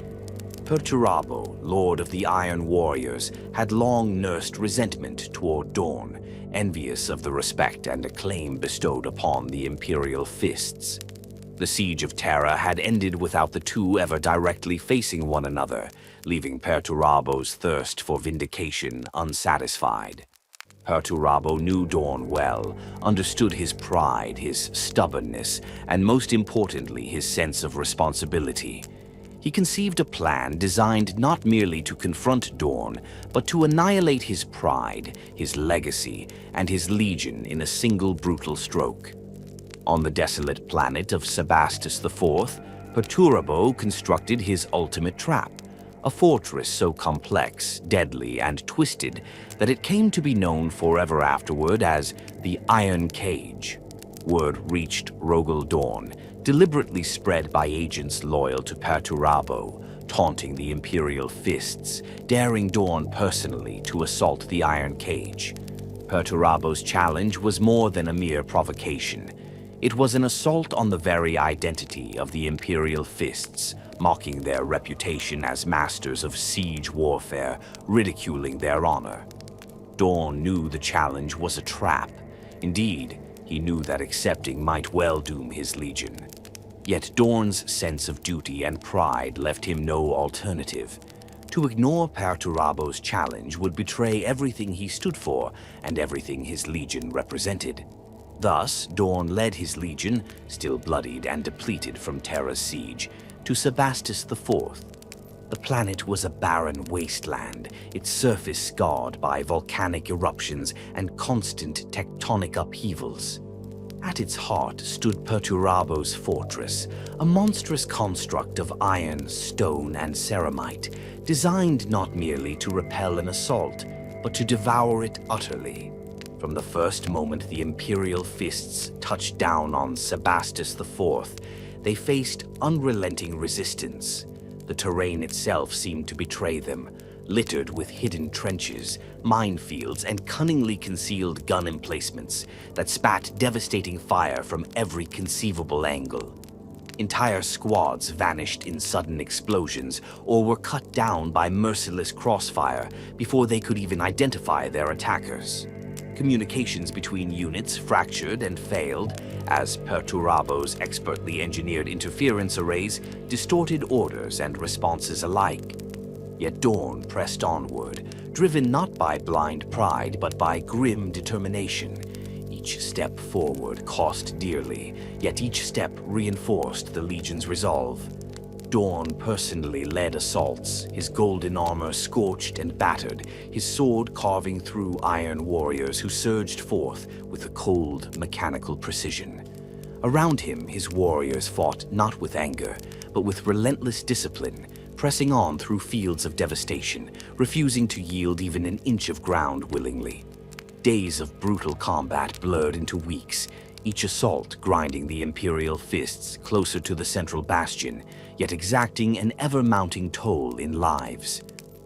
Perturabo, Lord of the Iron Warriors, had long nursed resentment toward Dorn, envious of the respect and acclaim bestowed upon the Imperial Fists. The siege of Terra had ended without the two ever directly facing one another, leaving Perturabo's thirst for vindication unsatisfied. Perturabo knew Dorn well, understood his pride, his stubbornness, and most importantly, his sense of responsibility. He conceived a plan designed not merely to confront Dorn, but to annihilate his pride, his legacy, and his legion in a single brutal stroke. On the desolate planet of Sebastus IV, Perturabo constructed his ultimate trap, a fortress so complex, deadly, and twisted that it came to be known forever afterward as the Iron Cage. Word reached Rogal Dorn, deliberately spread by agents loyal to Perturabo, taunting the Imperial Fists, daring Dorn personally to assault the Iron Cage. Perturabo's challenge was more than a mere provocation. It was an assault on the very identity of the Imperial Fists, mocking their reputation as masters of siege warfare, ridiculing their honor. Dorn knew the challenge was a trap. Indeed, he knew that accepting might well doom his legion. Yet Dorn's sense of duty and pride left him no alternative. To ignore Perturabo's challenge would betray everything he stood for and everything his legion represented. Thus, Dorn led his legion, still bloodied and depleted from Terra's siege, to Sebastus IV. The planet was a barren wasteland, its surface scarred by volcanic eruptions and constant tectonic upheavals. At its heart stood Perturabo's fortress, a monstrous construct of iron, stone, and ceramite, designed not merely to repel an assault, but to devour it utterly. From the first moment the Imperial Fists touched down on Sebastus IV, they faced unrelenting resistance. The terrain itself seemed to betray them, littered with hidden trenches, minefields, and cunningly concealed gun emplacements that spat devastating fire from every conceivable angle. Entire squads vanished in sudden explosions or were cut down by merciless crossfire before they could even identify their attackers. Communications between units fractured and failed, as Perturabo's expertly engineered interference arrays distorted orders and responses alike. Yet Dorn pressed onward, driven not by blind pride but by grim determination. Each step forward cost dearly, yet each step reinforced the Legion's resolve. Dorn personally led assaults, his golden armor scorched and battered, his sword carving through iron warriors who surged forth with a cold, mechanical precision. Around him, his warriors fought not with anger, but with relentless discipline, pressing on through fields of devastation, refusing to yield even an inch of ground willingly. Days of brutal combat blurred into weeks, each assault grinding the Imperial Fists closer to the central bastion, yet exacting an ever-mounting toll in lives.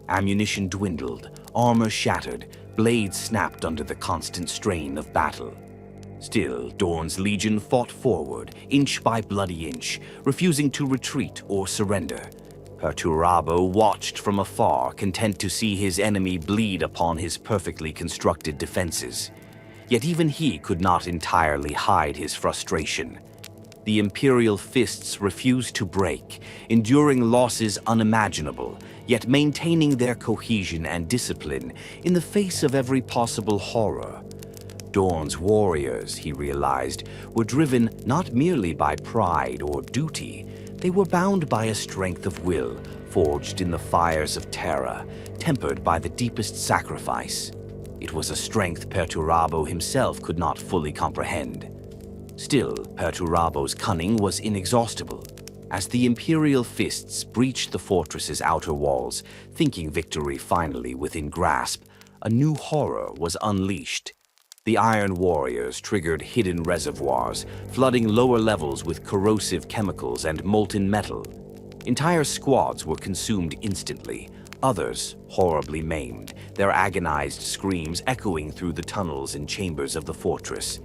Ammunition dwindled, armor shattered, blades snapped under the constant strain of battle. Still, Dorn's legion fought forward, inch by bloody inch, refusing to retreat or surrender. Perturabo watched from afar, content to see his enemy bleed upon his perfectly constructed defenses. Yet even he could not entirely hide his frustration. The Imperial Fists refused to break, enduring losses unimaginable, yet maintaining their cohesion and discipline in the face of every possible horror. Dorn's warriors, he realized, were driven not merely by pride or duty. They were bound by a strength of will, forged in the fires of Terra, tempered by the deepest sacrifice. It was a strength Perturabo himself could not fully comprehend. Still, Perturabo's cunning was inexhaustible. As the Imperial Fists breached the fortress's outer walls, thinking victory finally within grasp, a new horror was unleashed. The Iron Warriors triggered hidden reservoirs, flooding lower levels with corrosive chemicals and molten metal. Entire squads were consumed instantly, others horribly maimed, their agonized screams echoing through the tunnels and chambers of the fortress.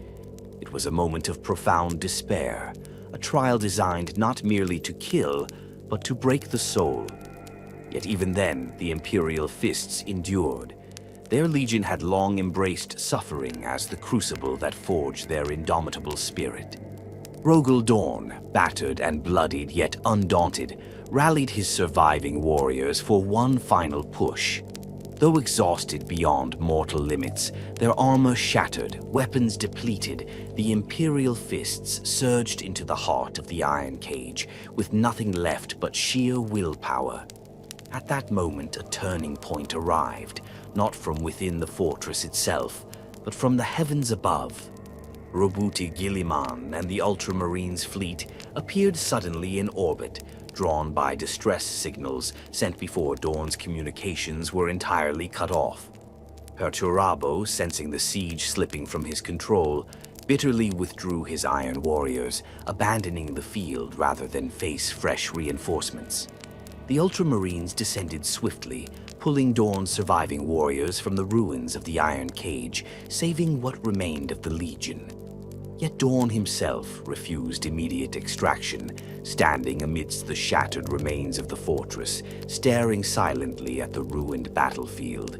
It was a moment of profound despair, a trial designed not merely to kill, but to break the soul. Yet even then, the Imperial Fists endured. Their legion had long embraced suffering as the crucible that forged their indomitable spirit. Rogal Dorn, battered and bloodied yet undaunted, rallied his surviving warriors for one final push. Though exhausted beyond mortal limits, their armor shattered, weapons depleted, the Imperial Fists surged into the heart of the Iron Cage, with nothing left but sheer willpower. At that moment, a turning point arrived, not from within the fortress itself, but from the heavens above. Robuti Gilliman and the Ultramarines fleet appeared suddenly in orbit, drawn by distress signals sent before Dorn's communications were entirely cut off. Perturabo, sensing the siege slipping from his control, bitterly withdrew his Iron Warriors, abandoning the field rather than face fresh reinforcements. The Ultramarines descended swiftly, pulling Dorn's surviving warriors from the ruins of the Iron Cage, saving what remained of the Legion. Yet Dorn himself refused immediate extraction, standing amidst the shattered remains of the fortress, staring silently at the ruined battlefield.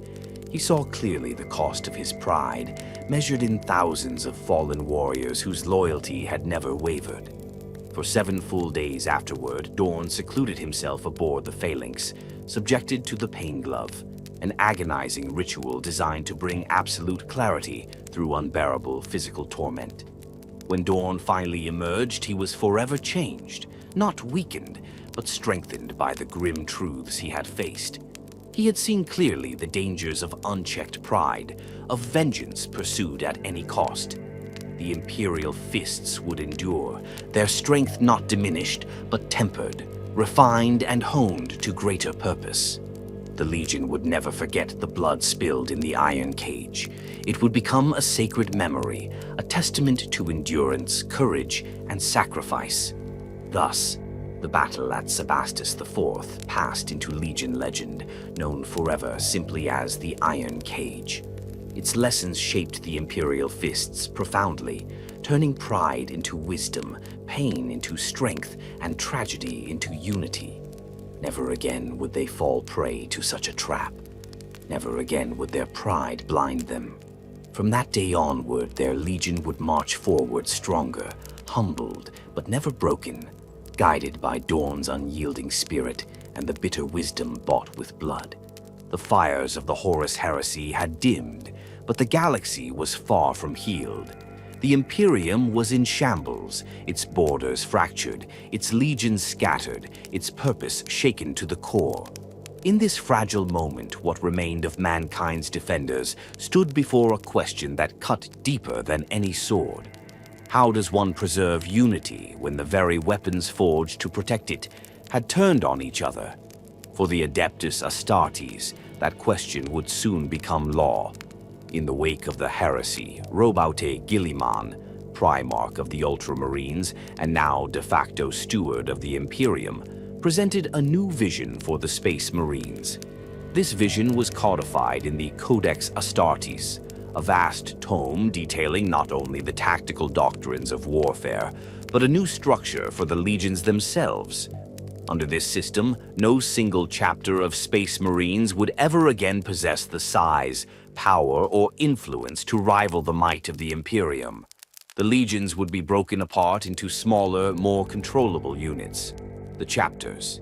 He saw clearly the cost of his pride, measured in thousands of fallen warriors whose loyalty had never wavered. For 7 full days afterward, Dorn secluded himself aboard the Phalanx, subjected to the Pain Glove, an agonizing ritual designed to bring absolute clarity through unbearable physical torment. When Dorn finally emerged, he was forever changed, not weakened, but strengthened by the grim truths he had faced. He had seen clearly the dangers of unchecked pride, of vengeance pursued at any cost. The Imperial Fists would endure, their strength not diminished, but tempered, refined and honed to greater purpose. the Legion would never forget the blood spilled in the Iron Cage. It would become a sacred memory, a testament to endurance, courage, and sacrifice. Thus, the battle at Sebastus IV passed into Legion legend, known forever simply as the Iron Cage. Its lessons shaped the Imperial Fists profoundly, turning pride into wisdom, pain into strength, and tragedy into unity. Never again would they fall prey to such a trap. Never again would their pride blind them. From that day onward, their Legion would march forward stronger, humbled, but never broken, guided by Dorn's unyielding spirit and the bitter wisdom bought with blood. The fires of the Horus Heresy had dimmed, but the galaxy was far from healed. The Imperium was in shambles, its borders fractured, its legions scattered, its purpose shaken to the core. In this fragile moment, what remained of mankind's defenders stood before a question that cut deeper than any sword. How does one preserve unity when the very weapons forged to protect it had turned on each other? For the Adeptus Astartes, that question would soon become law. In the wake of the heresy, Roboute Guilliman, Primarch of the Ultramarines and now de facto steward of the Imperium, presented a new vision for the Space Marines. This vision was codified in the Codex Astartes, a vast tome detailing not only the tactical doctrines of warfare, but a new structure for the legions themselves. Under this system, no single chapter of Space Marines would ever again possess the size, power, or influence to rival the might of the Imperium. The legions would be broken apart into smaller, more controllable units, the chapters.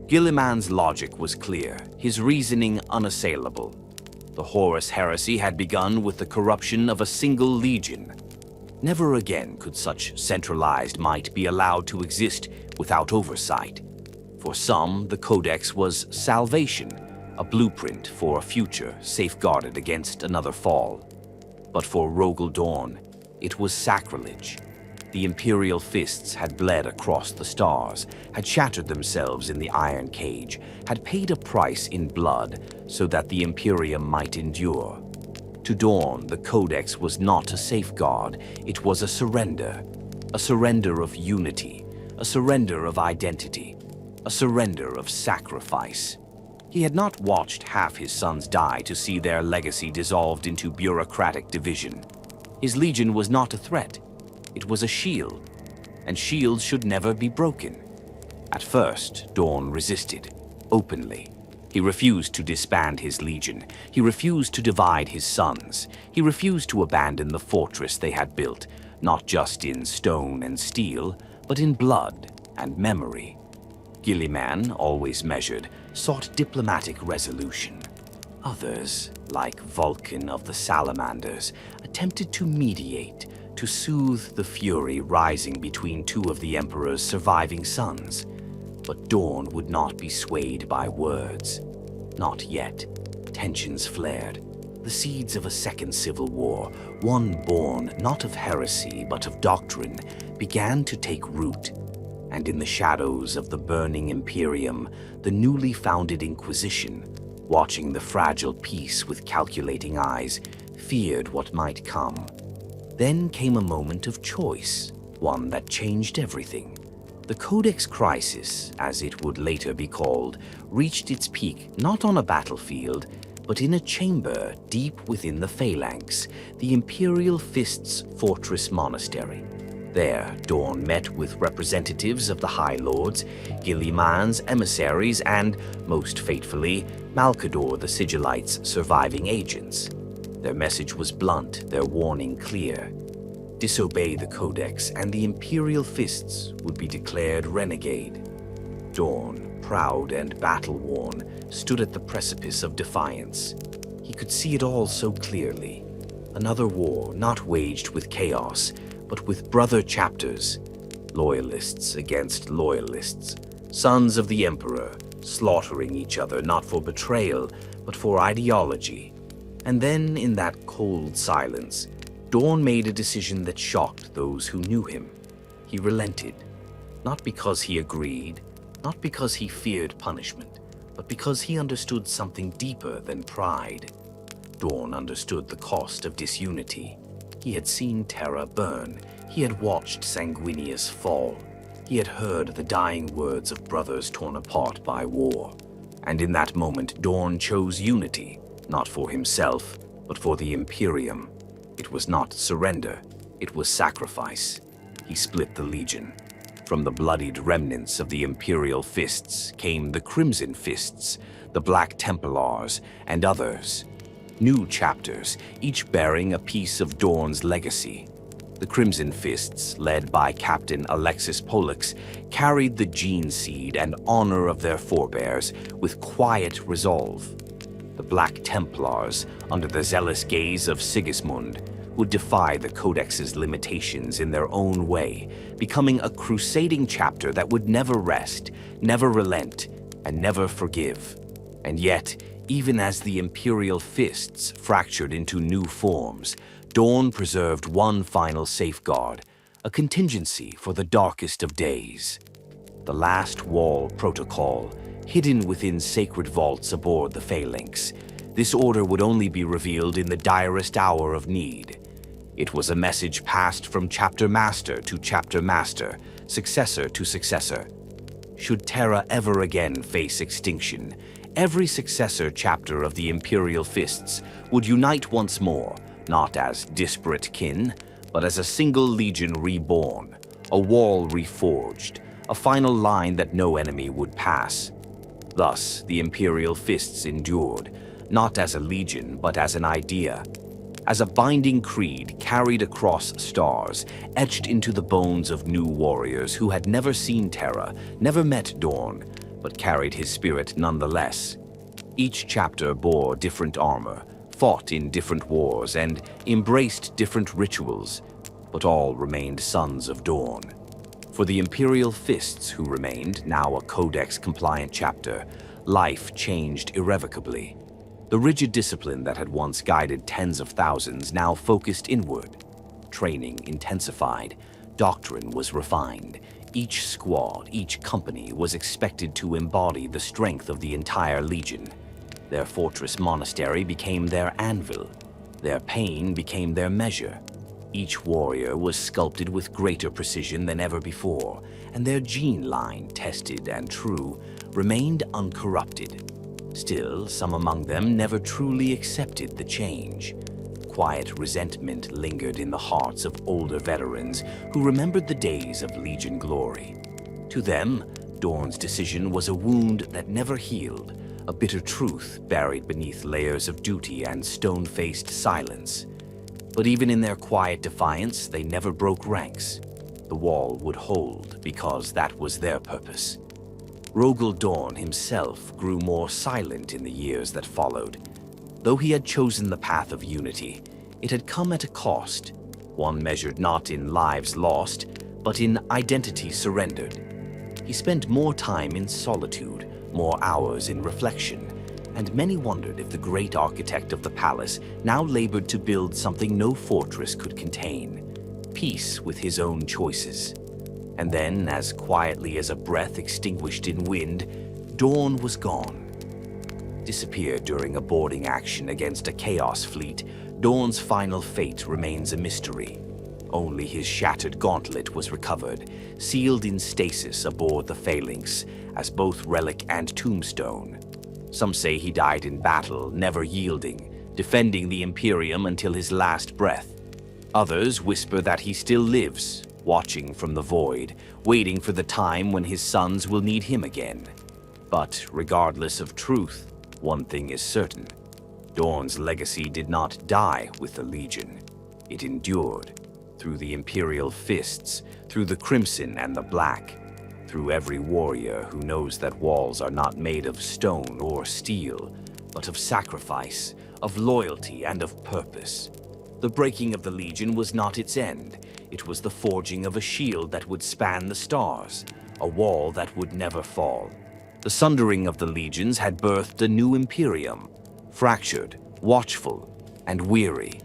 Guilliman's logic was clear, his reasoning unassailable. The Horus Heresy had begun with the corruption of a single legion. Never again could such centralized might be allowed to exist without oversight. For some, the Codex was salvation, a blueprint for a future safeguarded against another fall. But for Rogal Dorn, it was sacrilege. The Imperial Fists had bled across the stars, had shattered themselves in the Iron Cage, had paid a price in blood so that the Imperium might endure. To Dorn, the Codex was not a safeguard, it was a surrender of unity, a surrender of identity, a surrender of sacrifice. He had not watched half his sons die to see their legacy dissolved into bureaucratic division. His legion was not a threat. It was a shield, and shields should never be broken. At first, Dorn resisted, openly. He refused to disband his legion. He refused to divide his sons. He refused to abandon the fortress they had built, not just in stone and steel, but in blood and memory. Guilliman, always measured, sought diplomatic resolution. Others, like Vulcan of the Salamanders, attempted to mediate, to soothe the fury rising between two of the Emperor's surviving sons. But Dorn would not be swayed by words. Not yet. Tensions flared. The seeds of a second civil war, one born not of heresy but of doctrine, began to take root. And in the shadows of the burning Imperium, the newly founded Inquisition, watching the fragile peace with calculating eyes, feared what might come. Then came a moment of choice, one that changed everything. The Codex Crisis, as it would later be called, reached its peak not on a battlefield, but in a chamber deep within the Phalanx, the Imperial Fists' fortress monastery. There, Dorn met with representatives of the High Lords, Guilliman's emissaries, and, most fatefully, Malcador the Sigillite's surviving agents. Their message was blunt, their warning clear. Disobey the Codex, and the Imperial Fists would be declared renegade. Dorn, proud and battle-worn, stood at the precipice of defiance. He could see it all so clearly. Another war not waged with chaos, but with brother chapters. Loyalists against loyalists. Sons of the Emperor, slaughtering each other not for betrayal, but for ideology. And then, in that cold silence, Dorn made a decision that shocked those who knew him. He relented, not because he agreed, not because he feared punishment, but because he understood something deeper than pride. Dorn understood the cost of disunity. He had seen Terra burn. He had watched Sanguinius fall. He had heard the dying words of brothers torn apart by war. And in that moment, Dorn chose unity, not for himself, but for the Imperium. It was not surrender, it was sacrifice. He split the Legion. From the bloodied remnants of the Imperial Fists came the Crimson Fists, the Black Templars, and others. New chapters, each bearing a piece of Dorn's legacy. The Crimson Fists, led by Captain Alexis Pollux, carried the gene seed and honor of their forebears with quiet resolve. The Black Templars, under the zealous gaze of Sigismund, would defy the Codex's limitations in their own way, becoming a crusading chapter that would never rest, never relent, and never forgive. And yet, even as the Imperial Fists fractured into new forms, Dorn preserved one final safeguard, a contingency for the darkest of days. The Last Wall Protocol, hidden within sacred vaults aboard the Phalanx. This order would only be revealed in the direst hour of need. It was a message passed from chapter master to chapter master, successor to successor. Should Terra ever again face extinction, every successor chapter of the Imperial Fists would unite once more, not as disparate kin, but as a single legion reborn, a wall reforged, a final line that no enemy would pass. Thus, the Imperial Fists endured, not as a legion, but as an idea, as a binding creed carried across stars, etched into the bones of new warriors who had never seen Terra, never met Dorn, but carried his spirit nonetheless. Each chapter bore different armor, fought in different wars, and embraced different rituals, but all remained sons of Dorn. For the Imperial Fists who remained, now a codex-compliant chapter, life changed irrevocably. The rigid discipline that had once guided tens of thousands now focused inward. Training intensified, doctrine was refined. Each squad, each company was expected to embody the strength of the entire legion. Their fortress monastery became their anvil. Their pain became their measure. Each warrior was sculpted with greater precision than ever before, and their gene line, tested and true, remained uncorrupted. Still, some among them never truly accepted the change. Quiet resentment lingered in the hearts of older veterans who remembered the days of Legion glory. To them, Dorn's decision was a wound that never healed, a bitter truth buried beneath layers of duty and stone-faced silence. But even in their quiet defiance, they never broke ranks. The wall would hold because that was their purpose. Rogal Dorn himself grew more silent in the years that followed. Though he had chosen the path of unity, it had come at a cost, one measured not in lives lost, but in identity surrendered. He spent more time in solitude, more hours in reflection, and many wondered if the great architect of the palace now labored to build something no fortress could contain, peace with his own choices. And then, as quietly as a breath extinguished in wind, Dorn was gone. Disappeared during a boarding action against a chaos fleet, Dorn's final fate remains a mystery. Only his shattered gauntlet was recovered, sealed in stasis aboard the Phalanx, as both relic and tombstone. Some say he died in battle, never yielding, defending the Imperium until his last breath. Others whisper that he still lives, watching from the void, waiting for the time when his sons will need him again. But regardless of truth, one thing is certain. Dorn's legacy did not die with the Legion. It endured, through the Imperial Fists, through the Crimson and the Black, through every warrior who knows that walls are not made of stone or steel, but of sacrifice, of loyalty, and of purpose. The breaking of the Legion was not its end. It was the forging of a shield that would span the stars, a wall that would never fall. The sundering of the legions had birthed a new Imperium, fractured, watchful, and weary.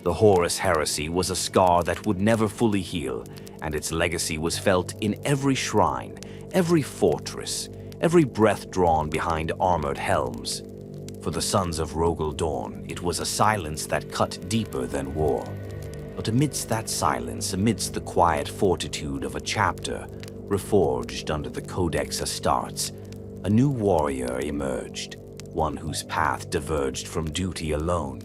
The Horus Heresy was a scar that would never fully heal, and its legacy was felt in every shrine, every fortress, every breath drawn behind armored helms. For the sons of Rogal Dorn, it was a silence that cut deeper than war. But amidst that silence, amidst the quiet fortitude of a chapter, reforged under the Codex Astartes, a new warrior emerged, one whose path diverged from duty alone,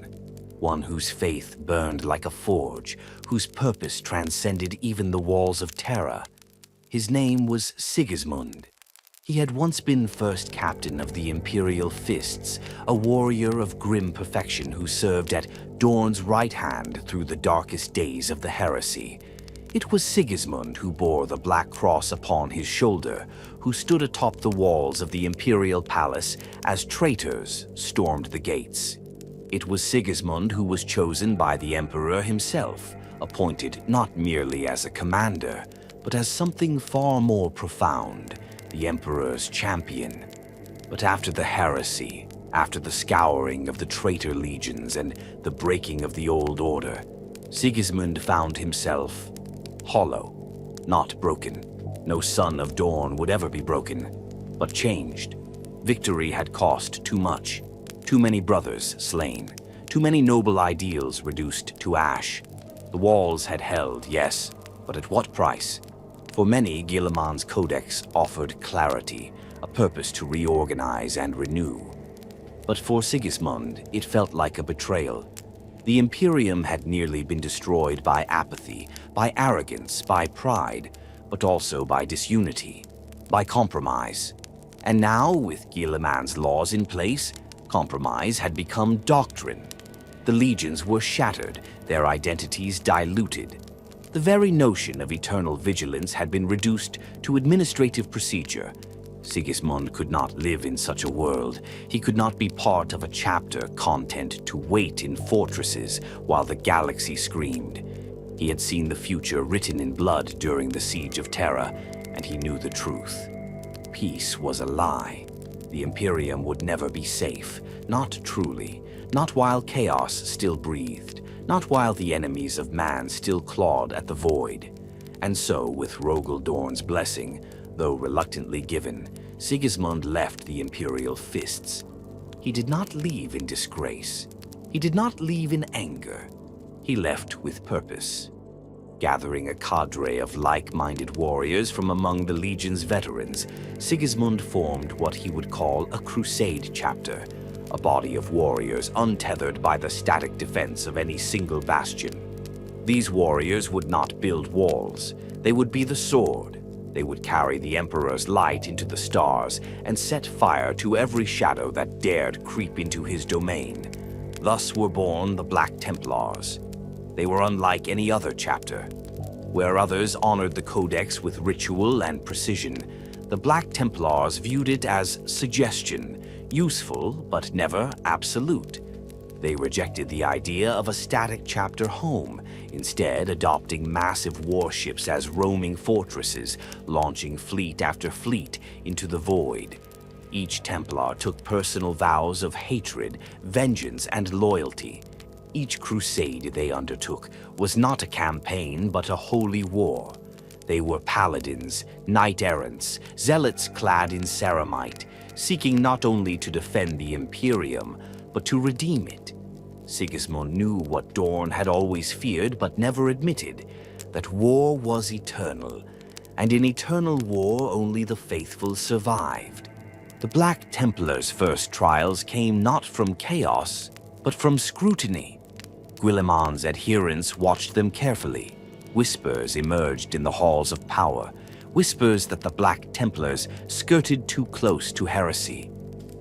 one whose faith burned like a forge, whose purpose transcended even the walls of Terra. His name was Sigismund. He had once been first captain of the Imperial Fists, a warrior of grim perfection who served at Dorn's right hand through the darkest days of the heresy. It was Sigismund who bore the Black Cross upon his shoulder, who stood atop the walls of the Imperial Palace as traitors stormed the gates. It was Sigismund who was chosen by the Emperor himself, appointed not merely as a commander, but as something far more profound, the Emperor's champion. But after the heresy, after the scouring of the traitor legions and the breaking of the old order, Sigismund found himself hollow, not broken. No son of Dorn would ever be broken, but changed. Victory had cost too much. Too many brothers slain. Too many noble ideals reduced to ash. The walls had held, yes, but at what price? For many, Guilliman's codex offered clarity, a purpose to reorganize and renew. But for Sigismund, it felt like a betrayal. The Imperium had nearly been destroyed by apathy, by arrogance, by pride, but also by disunity, by compromise. And now, with Guilliman's laws in place, compromise had become doctrine. The legions were shattered, their identities diluted. The very notion of eternal vigilance had been reduced to administrative procedure. Sigismund could not live in such a world. He could not be part of a chapter content to wait in fortresses while the galaxy screamed. He had seen the future written in blood during the siege of Terra, and he knew the truth. Peace was a lie. The Imperium would never be safe, not truly, not while chaos still breathed, not while the enemies of man still clawed at the void. And so, with Rogal Dorn's blessing, though reluctantly given, Sigismund left the Imperial Fists. He did not leave in disgrace. He did not leave in anger. He left with purpose. Gathering a cadre of like-minded warriors from among the Legion's veterans, Sigismund formed what he would call a crusade chapter, a body of warriors untethered by the static defense of any single bastion. These warriors would not build walls. They would be the sword. They would carry the Emperor's light into the stars and set fire to every shadow that dared creep into his domain. Thus were born the Black Templars. They were unlike any other chapter. Where others honored the Codex with ritual and precision, the Black Templars viewed it as suggestion, useful but never absolute. They rejected the idea of a static chapter home, instead adopting massive warships as roaming fortresses, launching fleet after fleet into the void. Each Templar took personal vows of hatred, vengeance, and loyalty. Each crusade they undertook was not a campaign but a holy war. They were paladins, knight-errants, zealots clad in ceramite, seeking not only to defend the Imperium, but to redeem it. Sigismund knew what Dorn had always feared but never admitted, that war was eternal, and in eternal war only the faithful survived. The Black Templars' first trials came not from chaos, but from scrutiny. Guilliman's adherents watched them carefully. Whispers emerged in the halls of power, whispers that the Black Templars skirted too close to heresy,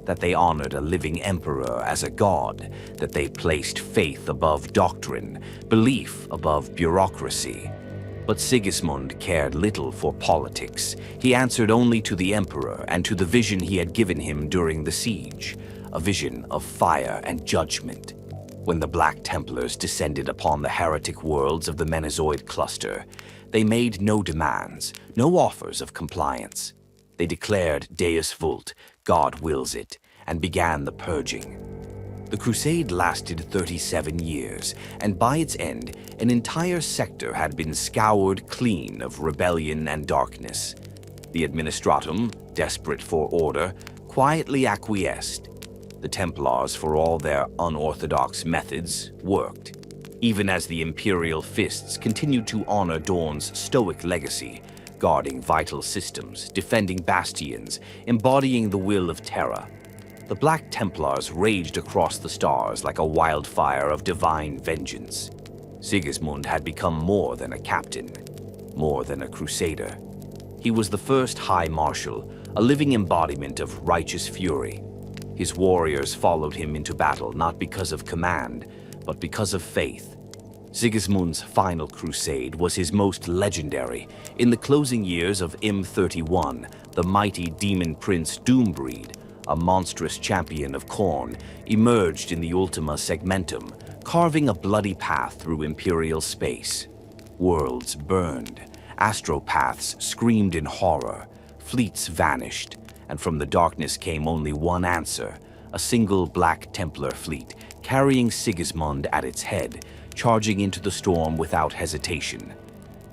that they honored a living emperor as a god, that they placed faith above doctrine, belief above bureaucracy. But Sigismund cared little for politics. He answered only to the emperor and to the vision he had given him during the siege, a vision of fire and judgment. When the Black Templars descended upon the heretic worlds of the Menezoid cluster, they made no demands, no offers of compliance. They declared Deus Vult, God wills it, and began the purging. The crusade lasted 37 years, and by its end, an entire sector had been scoured clean of rebellion and darkness. The Administratum, desperate for order, quietly acquiesced. The Templars, for all their unorthodox methods, worked, even as the Imperial Fists continued to honor Dorn's Stoic legacy, guarding vital systems, defending bastions, embodying the will of Terra. The Black Templars raged across the stars like a wildfire of divine vengeance. Sigismund had become more than a captain, more than a crusader. He was the first High Marshal, a living embodiment of righteous fury. His warriors followed him into battle not because of command, but because of faith. Sigismund's final crusade was his most legendary. In the closing years of M31, the mighty demon prince Doombreed, a monstrous champion of Khorne, emerged in the Ultima Segmentum, carving a bloody path through Imperial space. Worlds burned, astropaths screamed in horror, fleets vanished, and from the darkness came only one answer, a single Black Templar fleet, carrying Sigismund at its head, charging into the storm without hesitation.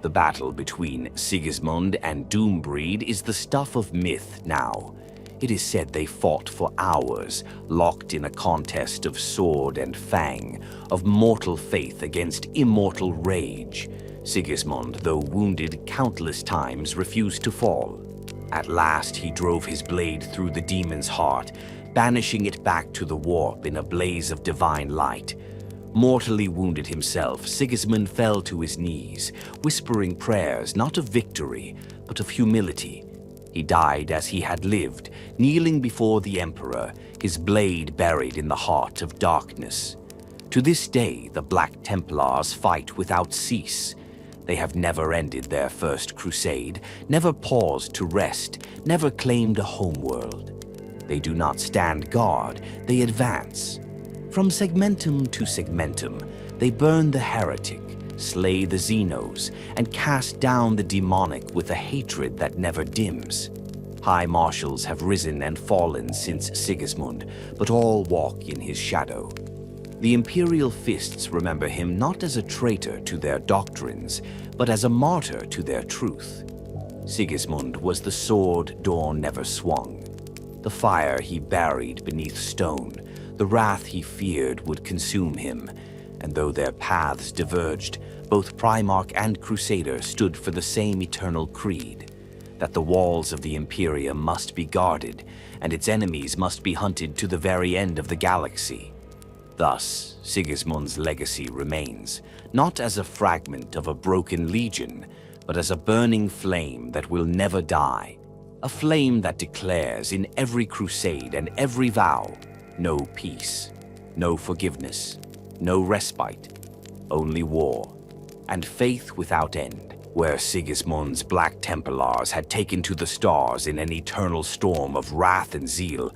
The battle between Sigismund and Doombreed is the stuff of myth now. It is said they fought for hours, locked in a contest of sword and fang, of mortal faith against immortal rage. Sigismund, though wounded countless times, refused to fall. At last he drove his blade through the demon's heart, banishing it back to the warp in a blaze of divine light. Mortally wounded himself, Sigismund fell to his knees, whispering prayers not of victory, but of humility. He died as he had lived, kneeling before the Emperor, his blade buried in the heart of darkness. To this day, the Black Templars fight without cease. They have never ended their first crusade, never paused to rest, never claimed a homeworld. They do not stand guard, they advance. From segmentum to segmentum, they burn the heretic, slay the Xenos, and cast down the demonic with a hatred that never dims. High Marshals have risen and fallen since Sigismund, but all walk in his shadow. The Imperial Fists remember him not as a traitor to their doctrines, but as a martyr to their truth. Sigismund was the sword Dorn never swung, the fire he buried beneath stone, the wrath he feared would consume him, and though their paths diverged, both Primarch and Crusader stood for the same eternal creed, that the walls of the Imperium must be guarded, and its enemies must be hunted to the very end of the galaxy. Thus, Sigismund's legacy remains, not as a fragment of a broken legion, but as a burning flame that will never die, a flame that declares in every crusade and every vow, no peace, no forgiveness, no respite, only war, and faith without end. Where Sigismund's Black Templars had taken to the stars in an eternal storm of wrath and zeal,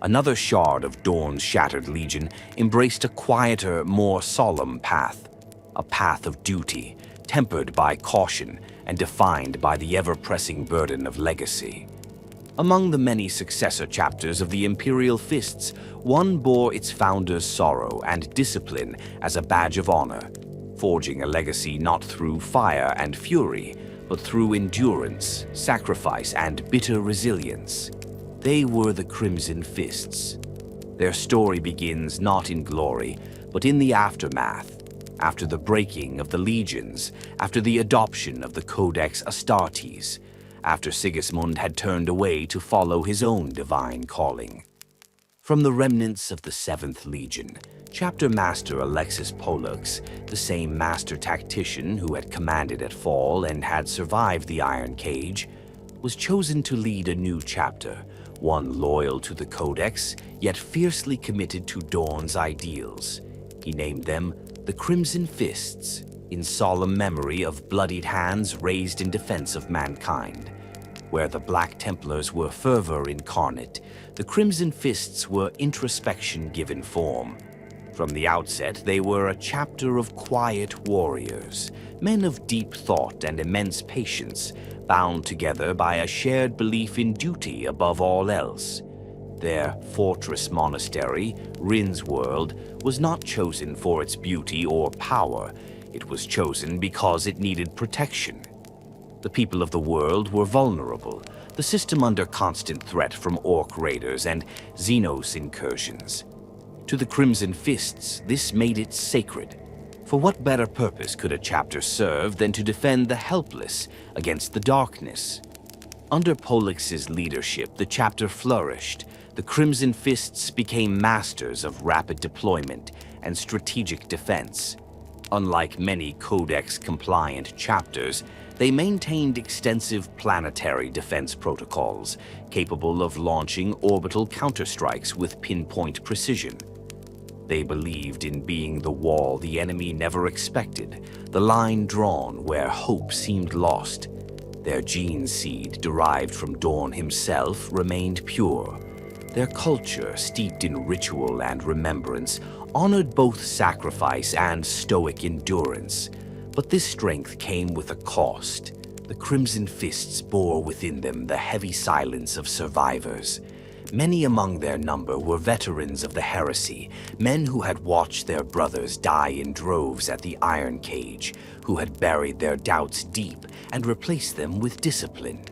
another shard of Dorn's shattered legion embraced a quieter, more solemn path, a path of duty, tempered by caution and defined by the ever-pressing burden of legacy. Among the many successor chapters of the Imperial Fists, one bore its founder's sorrow and discipline as a badge of honor, forging a legacy not through fire and fury, but through endurance, sacrifice, and bitter resilience. They were the Crimson Fists. Their story begins not in glory, but in the aftermath, after the breaking of the legions, after the adoption of the Codex Astartes, after Sigismund had turned away to follow his own divine calling. From the remnants of the 7th Legion, Chapter Master Alexis Pollux, the same master tactician who had commanded at Fall and had survived the Iron Cage, was chosen to lead a new chapter, one loyal to the Codex, yet fiercely committed to Dorn's ideals. He named them the Crimson Fists, in solemn memory of bloodied hands raised in defense of mankind. Where the Black Templars were fervor incarnate, the Crimson Fists were introspection given form. From the outset, they were a chapter of quiet warriors, men of deep thought and immense patience, bound together by a shared belief in duty above all else. Their fortress monastery, Rin's World, was not chosen for its beauty or power. It was chosen because it needed protection. The people of the world were vulnerable, the system under constant threat from Orc raiders and Xenos incursions. To the Crimson Fists, this made it sacred. For what better purpose could a chapter serve than to defend the helpless against the darkness? Under Pollix's leadership, the chapter flourished. The Crimson Fists became masters of rapid deployment and strategic defense. Unlike many codex-compliant chapters, they maintained extensive planetary defense protocols, capable of launching orbital counterstrikes with pinpoint precision. They believed in being the wall the enemy never expected, the line drawn where hope seemed lost. Their gene seed, derived from Dorn himself, remained pure. Their culture, steeped in ritual and remembrance, honored both sacrifice and stoic endurance. But this strength came with a cost. The Crimson Fists bore within them the heavy silence of survivors. Many among their number were veterans of the heresy, men who had watched their brothers die in droves at the Iron Cage, who had buried their doubts deep and replaced them with discipline.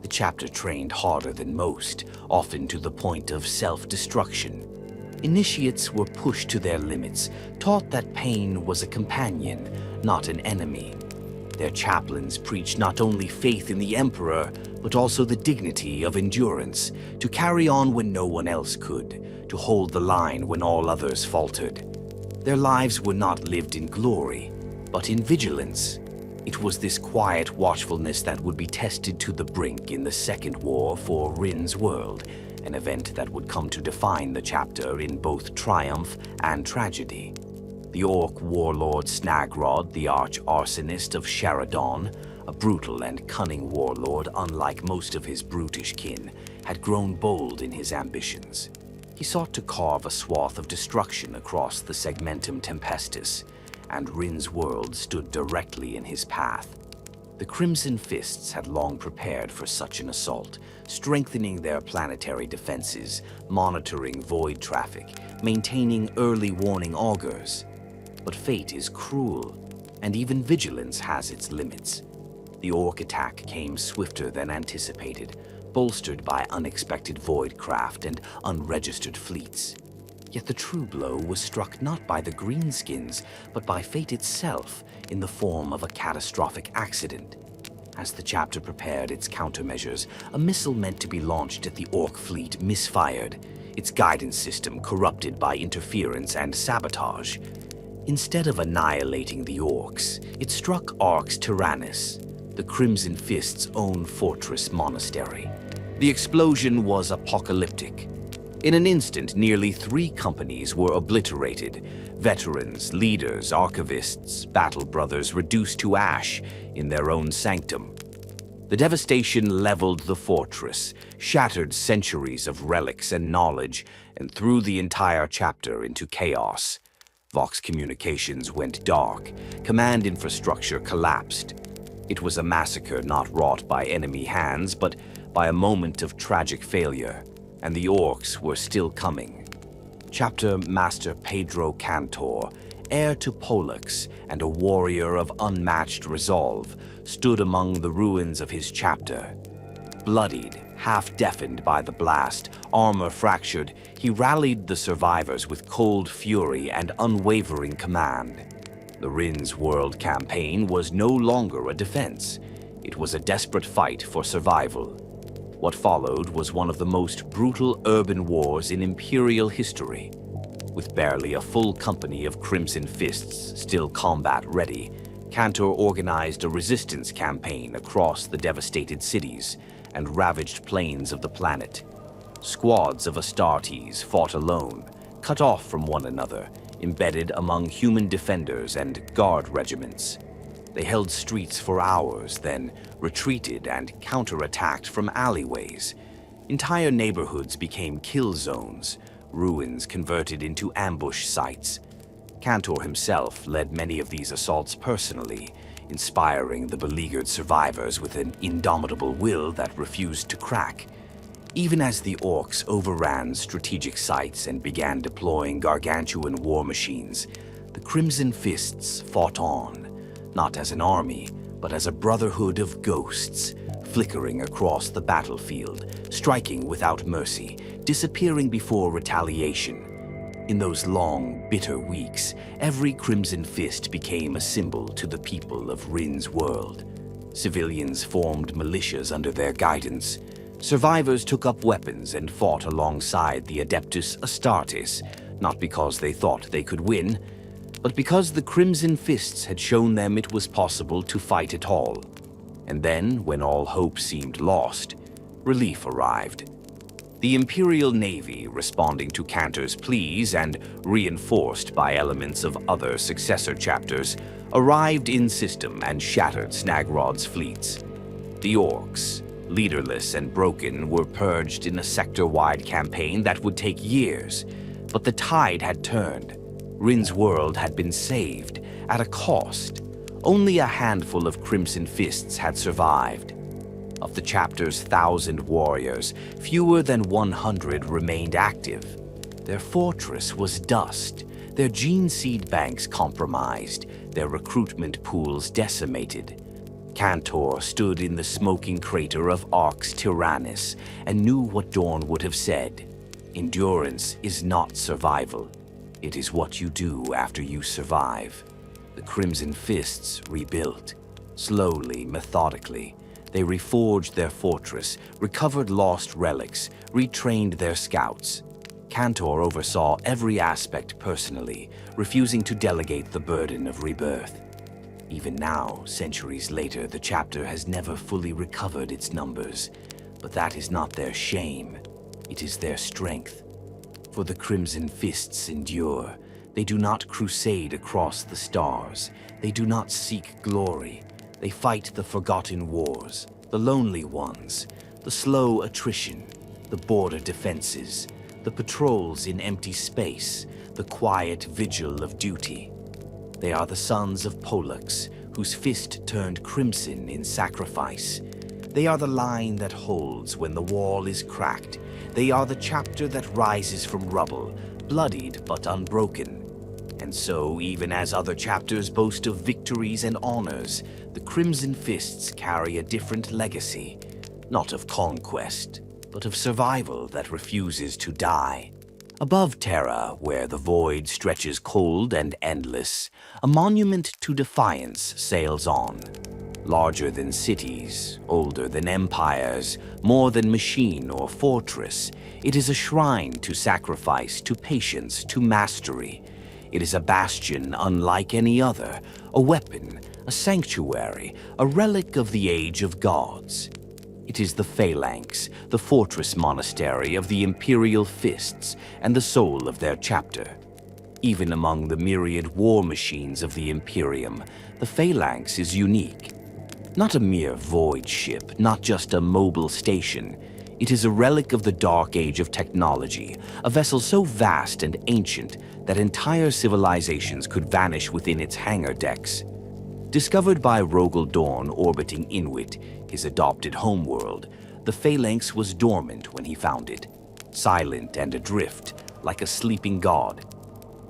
The chapter trained harder than most, often to the point of self-destruction. Initiates were pushed to their limits, taught that pain was a companion, not an enemy. Their chaplains preached not only faith in the Emperor, but also the dignity of endurance, to carry on when no one else could, to hold the line when all others faltered. Their lives were not lived in glory, but in vigilance. It was this quiet watchfulness that would be tested to the brink in the Second War for Rin's World, an event that would come to define the chapter in both triumph and tragedy. The Orc warlord Snagrod, the arch-arsonist of Sharadon, a brutal and cunning warlord unlike most of his brutish kin, had grown bold in his ambitions. He sought to carve a swath of destruction across the Segmentum Tempestus, and Rin's World stood directly in his path. The Crimson Fists had long prepared for such an assault, strengthening their planetary defenses, monitoring void traffic, maintaining early warning augurs. But fate is cruel, and even vigilance has its limits. The Orc attack came swifter than anticipated, bolstered by unexpected void craft and unregistered fleets. Yet the true blow was struck not by the greenskins, but by fate itself in the form of a catastrophic accident. As the chapter prepared its countermeasures, a missile meant to be launched at the Orc fleet misfired, its guidance system corrupted by interference and sabotage. Instead of annihilating the Orcs, it struck Arx Tyrannus, the Crimson Fist's own fortress monastery. The explosion was apocalyptic. In an instant, nearly 3 companies were obliterated. Veterans, leaders, archivists, battle brothers reduced to ash in their own sanctum. The devastation leveled the fortress, shattered centuries of relics and knowledge, and threw the entire chapter into chaos. Vox communications went dark. Command infrastructure collapsed. It was a massacre not wrought by enemy hands, but by a moment of tragic failure. And the Orcs were still coming. Chapter Master Pedro Cantor, heir to Pollux and a warrior of unmatched resolve, stood among the ruins of his chapter. Bloodied, half-deafened by the blast, armor fractured, he rallied the survivors with cold fury and unwavering command. The Rin's World campaign was no longer a defense. It was a desperate fight for survival. What followed was one of the most brutal urban wars in Imperial history. With barely a full company of Crimson Fists still combat-ready, Cantor organized a resistance campaign across the devastated cities and ravaged plains of the planet. Squads of Astartes fought alone, cut off from one another, embedded among human defenders and guard regiments. They held streets for hours, then retreated and counterattacked from alleyways. Entire neighborhoods became kill zones, ruins converted into ambush sites. Cantor himself led many of these assaults personally, inspiring the beleaguered survivors with an indomitable will that refused to crack. Even as the Orcs overran strategic sites and began deploying gargantuan war machines, the Crimson Fists fought on, not as an army, but as a brotherhood of ghosts, flickering across the battlefield, striking without mercy, disappearing before retaliation. In those long, bitter weeks, every Crimson Fist became a symbol to the people of Rin's world. Civilians formed militias under their guidance. Survivors took up weapons and fought alongside the Adeptus Astartes, not because they thought they could win, but because the Crimson Fists had shown them it was possible to fight at all. And then, when all hope seemed lost, relief arrived. The Imperial Navy, responding to Cantor's pleas and reinforced by elements of other successor chapters, arrived in system and shattered Snagrod's fleets. The Orcs, leaderless and broken, were purged in a sector-wide campaign that would take years, but the tide had turned. Rin's world had been saved, at a cost. Only a handful of Crimson Fists had survived. Of the chapter's 1,000 warriors, fewer than 100 remained active. Their fortress was dust, their gene seed banks compromised, their recruitment pools decimated. Cantor stood in the smoking crater of Arx Tyrannus and knew what Dorn would have said. Endurance is not survival. It is what you do after you survive. The Crimson Fists rebuilt. Slowly, methodically, they reforged their fortress, recovered lost relics, retrained their scouts. Cantor oversaw every aspect personally, refusing to delegate the burden of rebirth. Even now, centuries later, the chapter has never fully recovered its numbers. But that is not their shame. It is their strength. For the Crimson Fists endure. They do not crusade across the stars. They do not seek glory. They fight the forgotten wars, the lonely ones, the slow attrition, the border defenses, the patrols in empty space, the quiet vigil of duty. They are the sons of Pollux, whose fist turned crimson in sacrifice. They are the line that holds when the wall is cracked. They are the chapter that rises from rubble, bloodied but unbroken. And so, even as other chapters boast of victories and honors, the Crimson Fists carry a different legacy, not of conquest, but of survival that refuses to die. Above Terra, where the void stretches cold and endless, a monument to defiance sails on. Larger than cities, older than empires, more than machine or fortress, it is a shrine to sacrifice, to patience, to mastery. It is a bastion unlike any other, a weapon, a sanctuary, a relic of the age of gods. It is the Phalanx, the fortress monastery of the Imperial Fists, and the soul of their chapter. Even among the myriad war machines of the Imperium, the Phalanx is unique. Not a mere void ship, not just a mobile station. It is a relic of the dark age of technology, a vessel so vast and ancient that entire civilizations could vanish within its hangar decks. Discovered by Rogal Dorn orbiting Inwit, his adopted homeworld, the Phalanx was dormant when he found it, silent and adrift, like a sleeping god.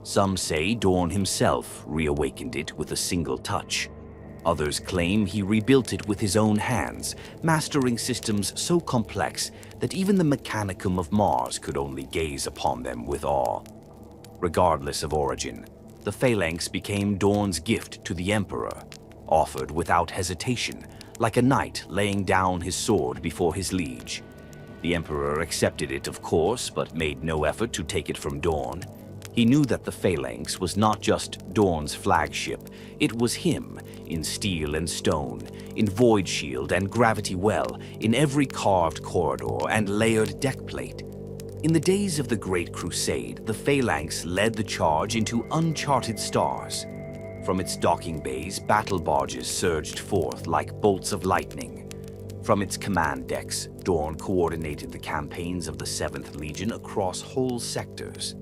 Some say Dorn himself reawakened it with a single touch. Others claim he rebuilt it with his own hands, mastering systems so complex that even the Mechanicum of Mars could only gaze upon them with awe. Regardless of origin, the Phalanx became Dorn's gift to the Emperor, offered without hesitation, like a knight laying down his sword before his liege. The Emperor accepted it, of course, but made no effort to take it from Dorn. He knew that the Phalanx was not just Dorn's flagship, it was him, in steel and stone, in void shield and gravity well, in every carved corridor and layered deckplate. In the days of the Great Crusade, the Phalanx led the charge into uncharted stars. From its docking bays, battle barges surged forth like bolts of lightning. From its command decks, Dorn coordinated the campaigns of the 7th Legion across whole sectors.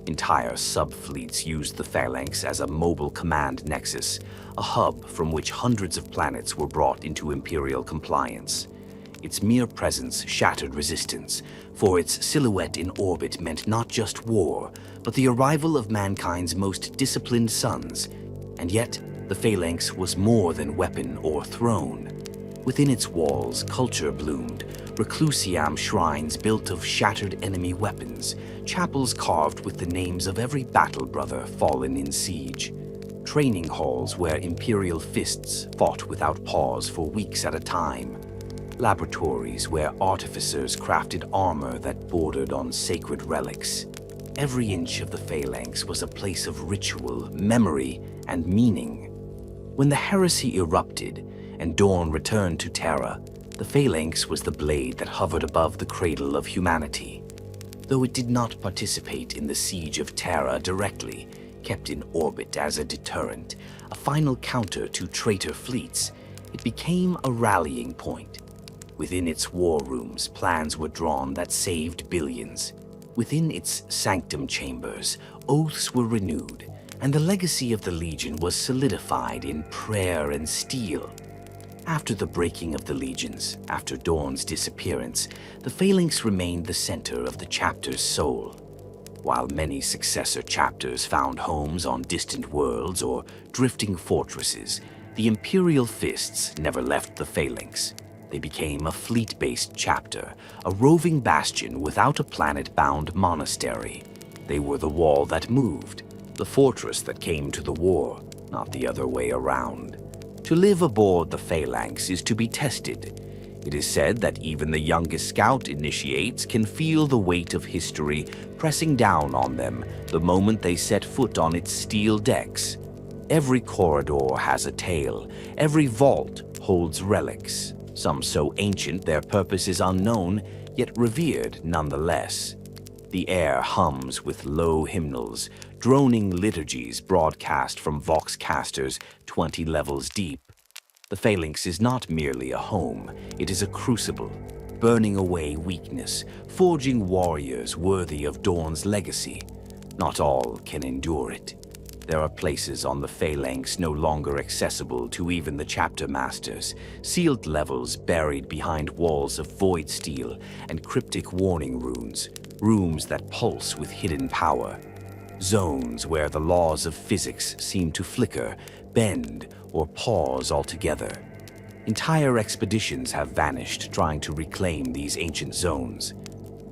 Entire subfleets used the Phalanx as a mobile command nexus, a hub from which hundreds of planets were brought into Imperial compliance. Its mere presence shattered resistance, for its silhouette in orbit meant not just war, but the arrival of mankind's most disciplined sons. And yet, The Phalanx was more than weapon or throne. Within its walls, culture bloomed, reclusiam shrines built of shattered enemy weapons, chapels carved with the names of every battle brother fallen in siege, training halls where Imperial Fists fought without pause for weeks at a time, laboratories where artificers crafted armor that bordered on sacred relics. Every inch of the Phalanx was a place of ritual, memory, and meaning. When the heresy erupted and Dorn returned to Terra, the Phalanx was the blade that hovered above the cradle of humanity. Though it did not participate in the siege of Terra directly, kept in orbit as a deterrent, a final counter to traitor fleets, it became a rallying point. Within its war rooms, plans were drawn that saved billions. Within its sanctum chambers, oaths were renewed, and the legacy of the Legion was solidified in prayer and steel. After the breaking of the Legions, after Dorn's disappearance, the Phalanx remained the center of the chapter's soul. While many successor chapters found homes on distant worlds or drifting fortresses, the Imperial Fists never left the Phalanx. They became a fleet-based chapter, a roving bastion without a planet-bound monastery. They were the wall that moved, the fortress that came to the war, not the other way around. To live aboard the Phalanx is to be tested. It is said that even the youngest scout initiates can feel the weight of history pressing down on them the moment they set foot on its steel decks. Every corridor has a tale, every vault holds relics, some so ancient their purpose is unknown, yet revered nonetheless. The air hums with low hymnals, droning liturgies broadcast from voxcasters 20 levels deep. The Phalanx is not merely a home, it is a crucible, burning away weakness, forging warriors worthy of Dorn's legacy. Not all can endure it. There are places on the Phalanx no longer accessible to even the chapter masters, sealed levels buried behind walls of void steel and cryptic warning runes, rooms that pulse with hidden power. Zones where the laws of physics seem to flicker, bend, or pause altogether. Entire expeditions have vanished trying to reclaim these ancient zones.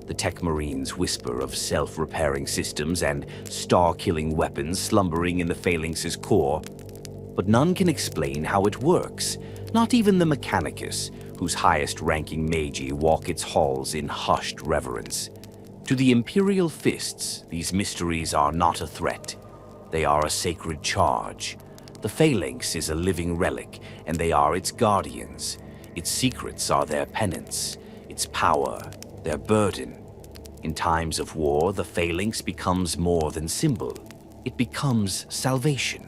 The Tech Marines whisper of self-repairing systems and star-killing weapons slumbering in the Phalanx's core, but none can explain how it works, not even the Mechanicus, whose highest-ranking magi walk its halls in hushed reverence. To the Imperial Fists, these mysteries are not a threat. They are a sacred charge. The Phalanx is a living relic, and they are its guardians. Its secrets are their penance, its power, their burden. In times of war, the Phalanx becomes more than symbol. It becomes salvation.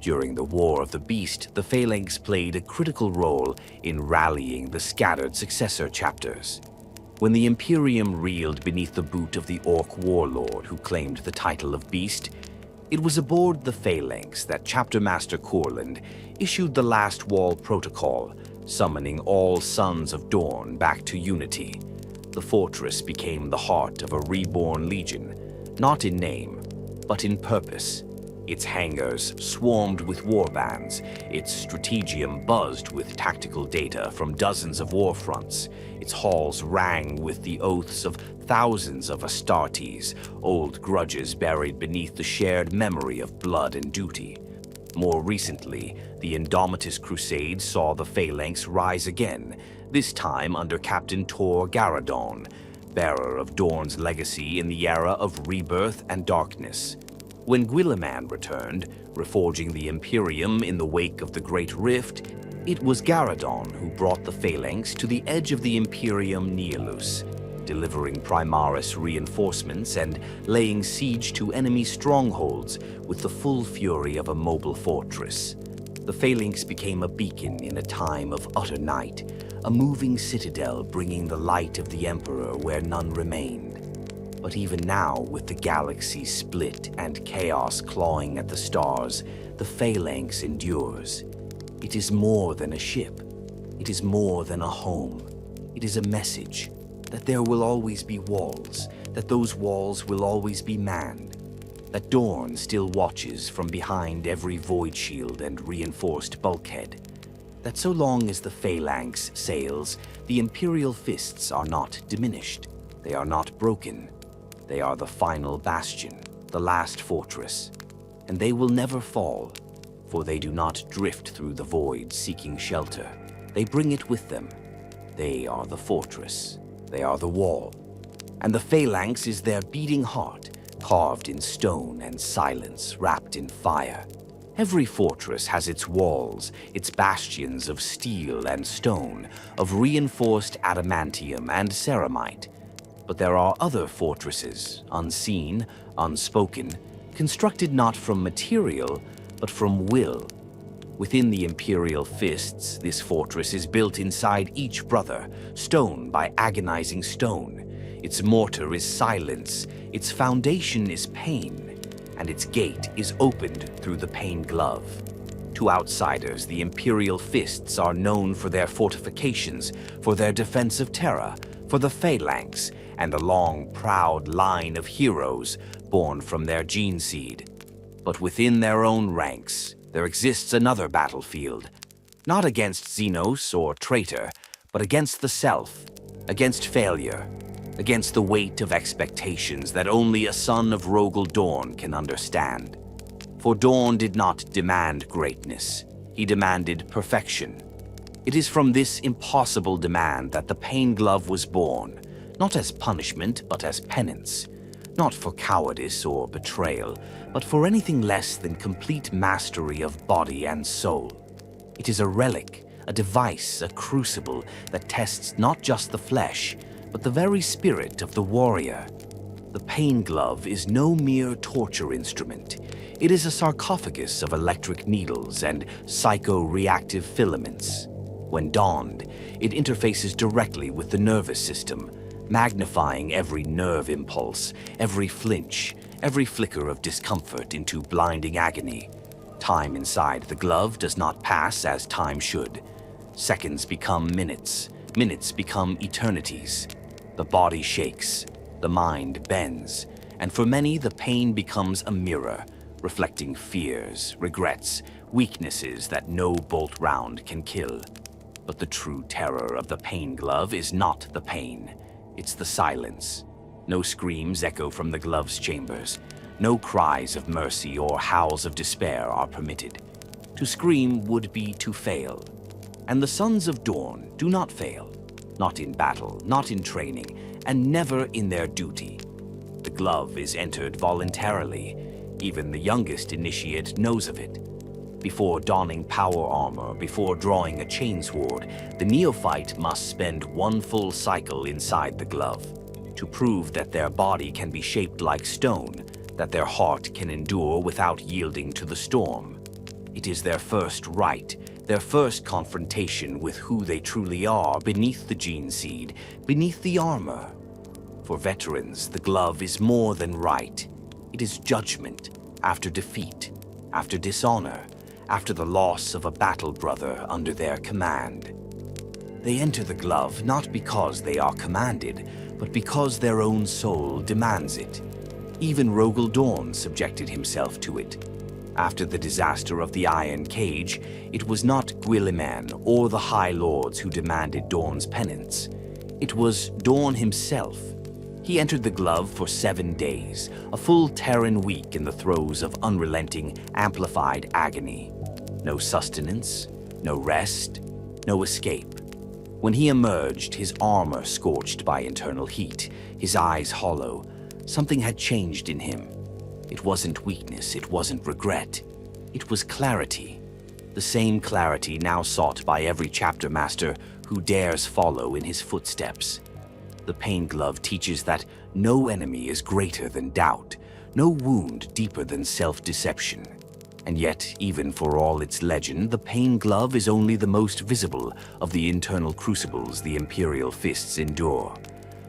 During the War of the Beast, the Phalanx played a critical role in rallying the scattered successor chapters. When the Imperium reeled beneath the boot of the Orc warlord who claimed the title of Beast, it was aboard the Phalanx that Chapter Master Courland issued the Last Wall Protocol, summoning all sons of Dorn back to unity. The fortress became the heart of a reborn legion, not in name, but in purpose. Its hangars swarmed with warbands, its strategium buzzed with tactical data from dozens of war fronts, its halls rang with the oaths of thousands of Astartes, old grudges buried beneath the shared memory of blood and duty. More recently, the Indomitus Crusade saw the Phalanx rise again, this time under Captain Tor Garadon, bearer of Dorn's legacy in the era of rebirth and darkness. When Guilliman returned, reforging the Imperium in the wake of the Great Rift, it was Garadon who brought the Phalanx to the edge of the Imperium Nihilus, delivering Primaris reinforcements and laying siege to enemy strongholds with the full fury of a mobile fortress. The Phalanx became a beacon in a time of utter night, a moving citadel bringing the light of the Emperor where none remained. But even now, with the galaxy split and chaos clawing at the stars, the Phalanx endures. It is more than a ship. It is more than a home. It is a message that there will always be walls, that those walls will always be manned. that Dorn still watches from behind every void shield and reinforced bulkhead, that so long as the phalanx sails, the Imperial Fists are not diminished. They are not broken. They are the final bastion, the last fortress. And they will never fall, for they do not drift through the void seeking shelter. They bring it with them. They are the fortress. They are the wall. And the phalanx is their beating heart, carved in stone and silence, wrapped in fire. Every fortress has its walls, its bastions of steel and stone, of reinforced adamantium and ceramite. But there are other fortresses, unseen, unspoken, constructed not from material, but from will. Within the Imperial Fists, this fortress is built inside each brother, stone by agonizing stone. Its mortar is silence, its foundation is pain, and its gate is opened through the pain glove. To outsiders, the Imperial Fists are known for their fortifications, for their defense of Terra, for the phalanx, and the long, proud line of heroes born from their gene seed. But within their own ranks, there exists another battlefield, not against Xenos or traitor, but against the self, against failure, against the weight of expectations that only a son of Rogal Dorn can understand. For Dorn did not demand greatness, he demanded perfection. It is from this impossible demand that the Pain Glove was born, not as punishment, but as penance. Not for cowardice or betrayal, but for anything less than complete mastery of body and soul. It is a relic, a device, a crucible that tests not just the flesh, but the very spirit of the warrior. The Pain Glove is no mere torture instrument. It is a sarcophagus of electric needles and psycho-reactive filaments. When donned, it interfaces directly with the nervous system, magnifying every nerve impulse, every flinch, every flicker of discomfort into blinding agony. Time inside the glove does not pass as time should. Seconds become minutes, minutes become eternities. The body shakes, the mind bends, and for many the pain becomes a mirror, reflecting fears, regrets, weaknesses that no bolt round can kill. But the true terror of the Pain Glove is not the pain, it's the silence. No screams echo from the glove's chambers. No cries of mercy or howls of despair are permitted. To scream would be to fail. And the Sons of Dorn do not fail. Not in battle, not in training, and never in their duty. The glove is entered voluntarily. Even the youngest initiate knows of it. Before donning power armor, before drawing a chainsword, the neophyte must spend one full cycle inside the glove to prove that their body can be shaped like stone, that their heart can endure without yielding to the storm. It is their first rite, their first confrontation with who they truly are beneath the gene seed, beneath the armor. For veterans, the glove is more than rite. It is judgment after defeat, after dishonor, after the loss of a battle brother under their command. They enter the glove not because they are commanded, but because their own soul demands it. Even Rogal Dorn subjected himself to it. After the disaster of the Iron Cage, it was not Guilliman or the High Lords who demanded Dorn's penance. It was Dorn himself. He entered the glove for 7 days, a full Terran week in the throes of unrelenting, amplified agony. No sustenance, no rest, no escape. When he emerged, his armor scorched by internal heat, his eyes hollow, something had changed in him. It wasn't weakness, it wasn't regret. It was clarity. The same clarity now sought by every chapter master who dares follow in his footsteps. The Pain Glove teaches that no enemy is greater than doubt, no wound deeper than self-deception. And yet, even for all its legend, the Pain Glove is only the most visible of the internal crucibles the Imperial Fists endure.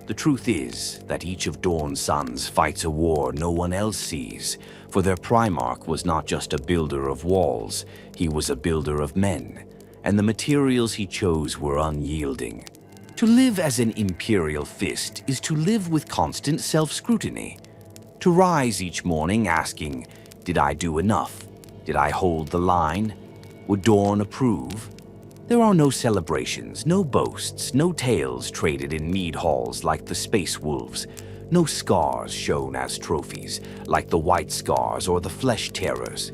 The truth is that each of Dorn's sons fights a war no one else sees, for their Primarch was not just a builder of walls, he was a builder of men, and the materials he chose were unyielding. To live as an Imperial Fist is to live with constant self-scrutiny. To rise each morning asking, did I do enough? Did I hold the line? Would Dorn approve? There are no celebrations, no boasts, no tales traded in mead halls like the Space Wolves, no scars shown as trophies like the White Scars or the Flesh Terrors.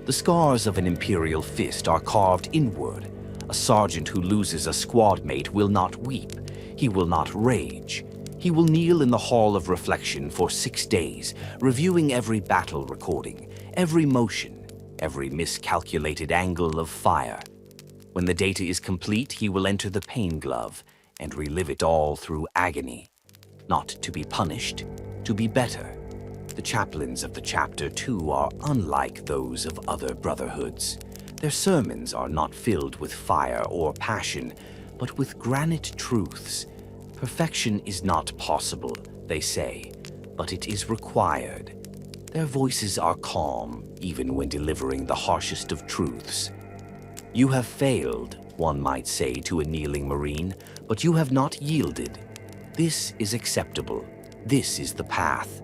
The scars of an Imperial Fist are carved inward. A sergeant who loses a squad mate will not weep. He will not rage. He will kneel in the Hall of Reflection for 6 days, reviewing every battle recording, every motion, every miscalculated angle of fire. When the data is complete, he will enter the pain glove and relive it all through agony. Not to be punished, to be better. The chaplains of the chapter, too, are unlike those of other brotherhoods. Their sermons are not filled with fire or passion, but with granite truths. Perfection is not possible, they say, but it is required. Their voices are calm, even when delivering the harshest of truths. You have failed, one might say to a kneeling Marine, but you have not yielded. This is acceptable. This is the path.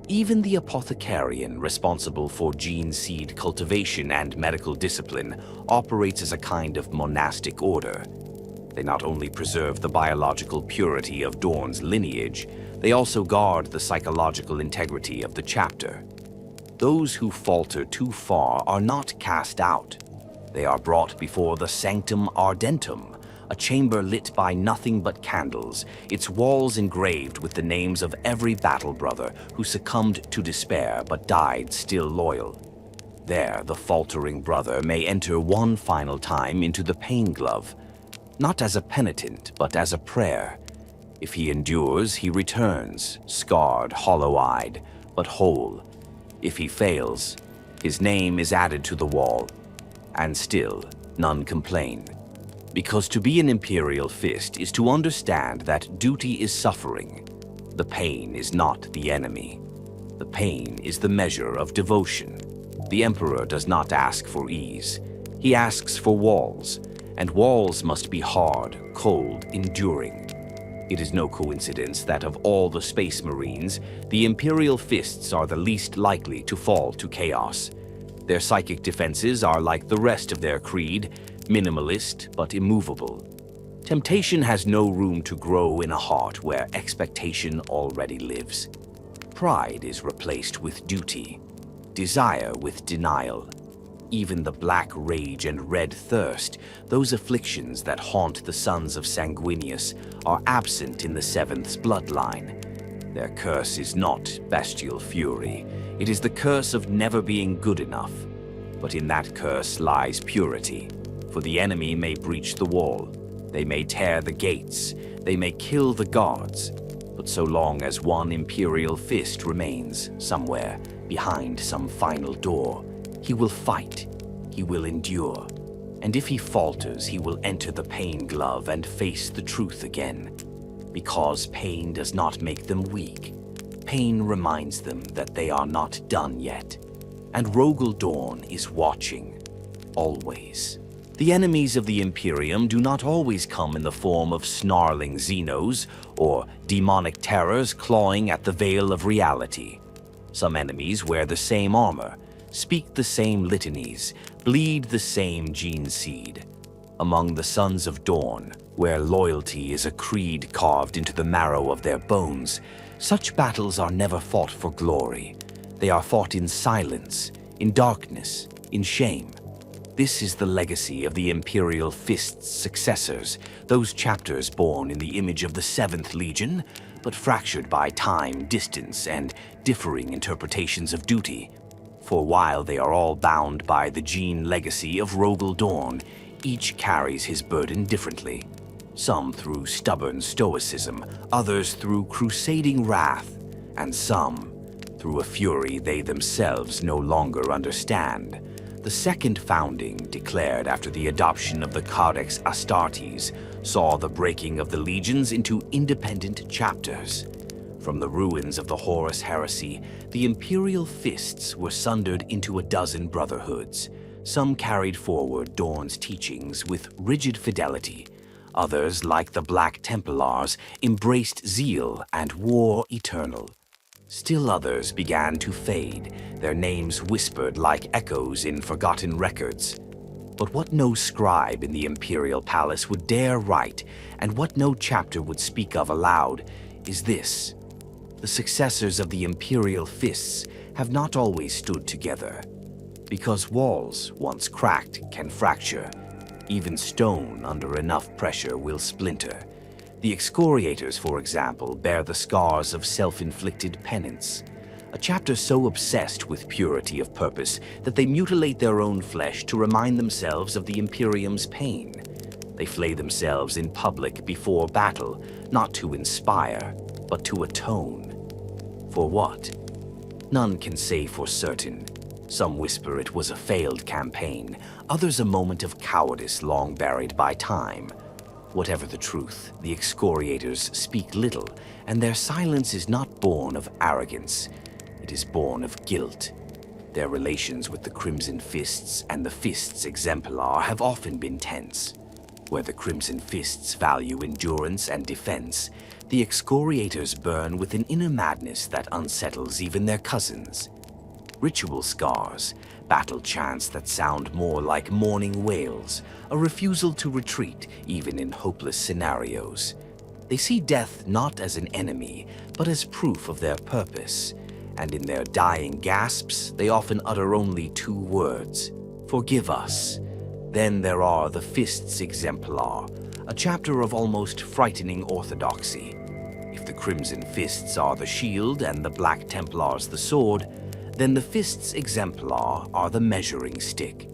Even the apothecarian responsible for gene seed cultivation and medical discipline operates as a kind of monastic order. They not only preserve the biological purity of Dorn's lineage, they also guard the psychological integrity of the chapter. Those who falter too far are not cast out. They are brought before the Sanctum Ardentum, a chamber lit by nothing but candles, its walls engraved with the names of every battle brother who succumbed to despair but died still loyal. There, the faltering brother may enter one final time into the pain glove, not as a penitent, but as a prayer. If he endures, he returns, scarred, hollow-eyed, but whole. If he fails, his name is added to the wall, and still none complain. Because to be an Imperial Fist is to understand that duty is suffering. The pain is not the enemy. The pain is the measure of devotion. The Emperor does not ask for ease. He asks for walls, and walls must be hard, cold, enduring. It is no coincidence that of all the Space Marines, the Imperial Fists are the least likely to fall to chaos. Their psychic defenses are like the rest of their creed, minimalist but immovable. Temptation has no room to grow in a heart where expectation already lives. Pride is replaced with duty, desire with denial. Even the black rage and red thirst, those afflictions that haunt the sons of Sanguinius, are absent in the Seventh's bloodline. Their curse is not bestial fury. It is the curse of never being good enough. But in that curse lies purity, for the enemy may breach the wall. They may tear the gates. They may kill the guards. But so long as one Imperial Fist remains somewhere behind some final door, he will fight. He will endure. And if he falters, he will enter the pain glove and face the truth again. Because pain does not make them weak. Pain reminds them that they are not done yet. And Rogal Dorn is watching. Always. The enemies of the Imperium do not always come in the form of snarling Xenos or demonic terrors clawing at the veil of reality. Some enemies wear the same armor, speak the same litanies, bleed the same gene seed. Among the sons of Dorn, where loyalty is a creed carved into the marrow of their bones, such battles are never fought for glory. They are fought in silence, in darkness, in shame. This is the legacy of the Imperial Fist's successors, those chapters born in the image of the 7th Legion, but fractured by time, distance, and differing interpretations of duty. For while they are all bound by the gene legacy of Rogal Dorn, each carries his burden differently. Some through stubborn stoicism, others through crusading wrath, and some through a fury they themselves no longer understand. The second founding, declared after the adoption of the Codex Astartes, saw the breaking of the legions into independent chapters. From the ruins of the Horus Heresy, the Imperial Fists were sundered into a dozen brotherhoods. Some carried forward Dorn's teachings with rigid fidelity. Others, like the Black Templars, embraced zeal and war eternal. Still others began to fade, their names whispered like echoes in forgotten records. But what no scribe in the Imperial Palace would dare write, and what no chapter would speak of aloud, is this: the successors of the Imperial Fists have not always stood together. Because walls, once cracked, can fracture. Even stone, under enough pressure, will splinter. The excoriators, for example, bear the scars of self-inflicted penance. A chapter so obsessed with purity of purpose that they mutilate their own flesh to remind themselves of the Imperium's pain. They flay themselves in public before battle, not to inspire, but to atone. For what? None can say for certain. Some whisper it was a failed campaign, others a moment of cowardice long buried by time. Whatever the truth, the excoriators speak little, and their silence is not born of arrogance. It is born of guilt. Their relations with the Crimson Fists and the Fists Exemplar have often been tense. Where the Crimson Fists value endurance and defense, the excoriators burn with an inner madness that unsettles even their cousins. Ritual scars, battle chants that sound more like mourning wails, a refusal to retreat even in hopeless scenarios. They see death not as an enemy, but as proof of their purpose, and in their dying gasps, they often utter only two words: "Forgive us." Then there are the Fists Exemplar, a chapter of almost frightening orthodoxy. If the Crimson Fists are the shield and the Black Templars the sword, then the Fists Exemplar are the measuring stick.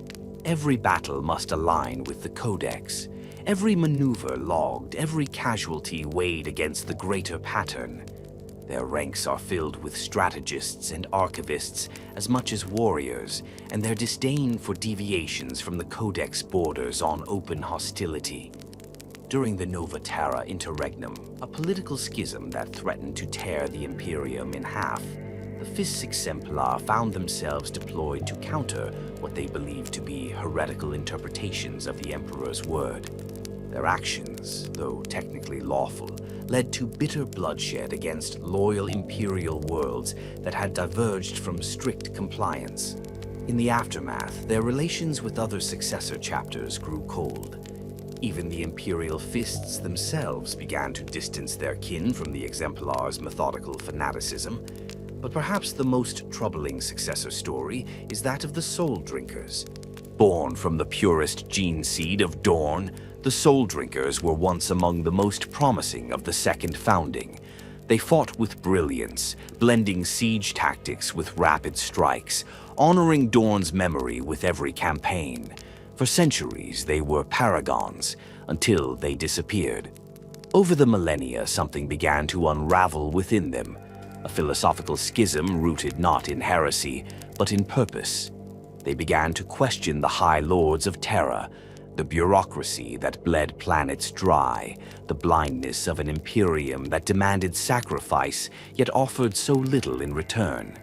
Every battle must align with the codex. Every maneuver logged, every casualty weighed against the greater pattern. Their ranks are filled with strategists and archivists as much as warriors, and their disdain for deviations from the codex borders on open hostility. During the Nova Terra interregnum, a political schism that threatened to tear the Imperium in half, the Fists Exemplar found themselves deployed to counter what they believed to be heretical interpretations of the Emperor's word. Their actions, though technically lawful, led to bitter bloodshed against loyal Imperial worlds that had diverged from strict compliance. In the aftermath, their relations with other successor chapters grew cold. Even the Imperial Fists themselves began to distance their kin from the Exemplar's methodical fanaticism. But perhaps the most troubling successor story is that of the Soul Drinkers. Born from the purest gene seed of Dorn, the Soul Drinkers were once among the most promising of the Second Founding. They fought with brilliance, blending siege tactics with rapid strikes, honoring Dorn's memory with every campaign. For centuries, they were paragons, until they disappeared. Over the millennia, something began to unravel within them. A philosophical schism rooted not in heresy, but in purpose. They began to question the High Lords of Terra, the bureaucracy that bled planets dry, the blindness of an Imperium that demanded sacrifice yet offered so little in return.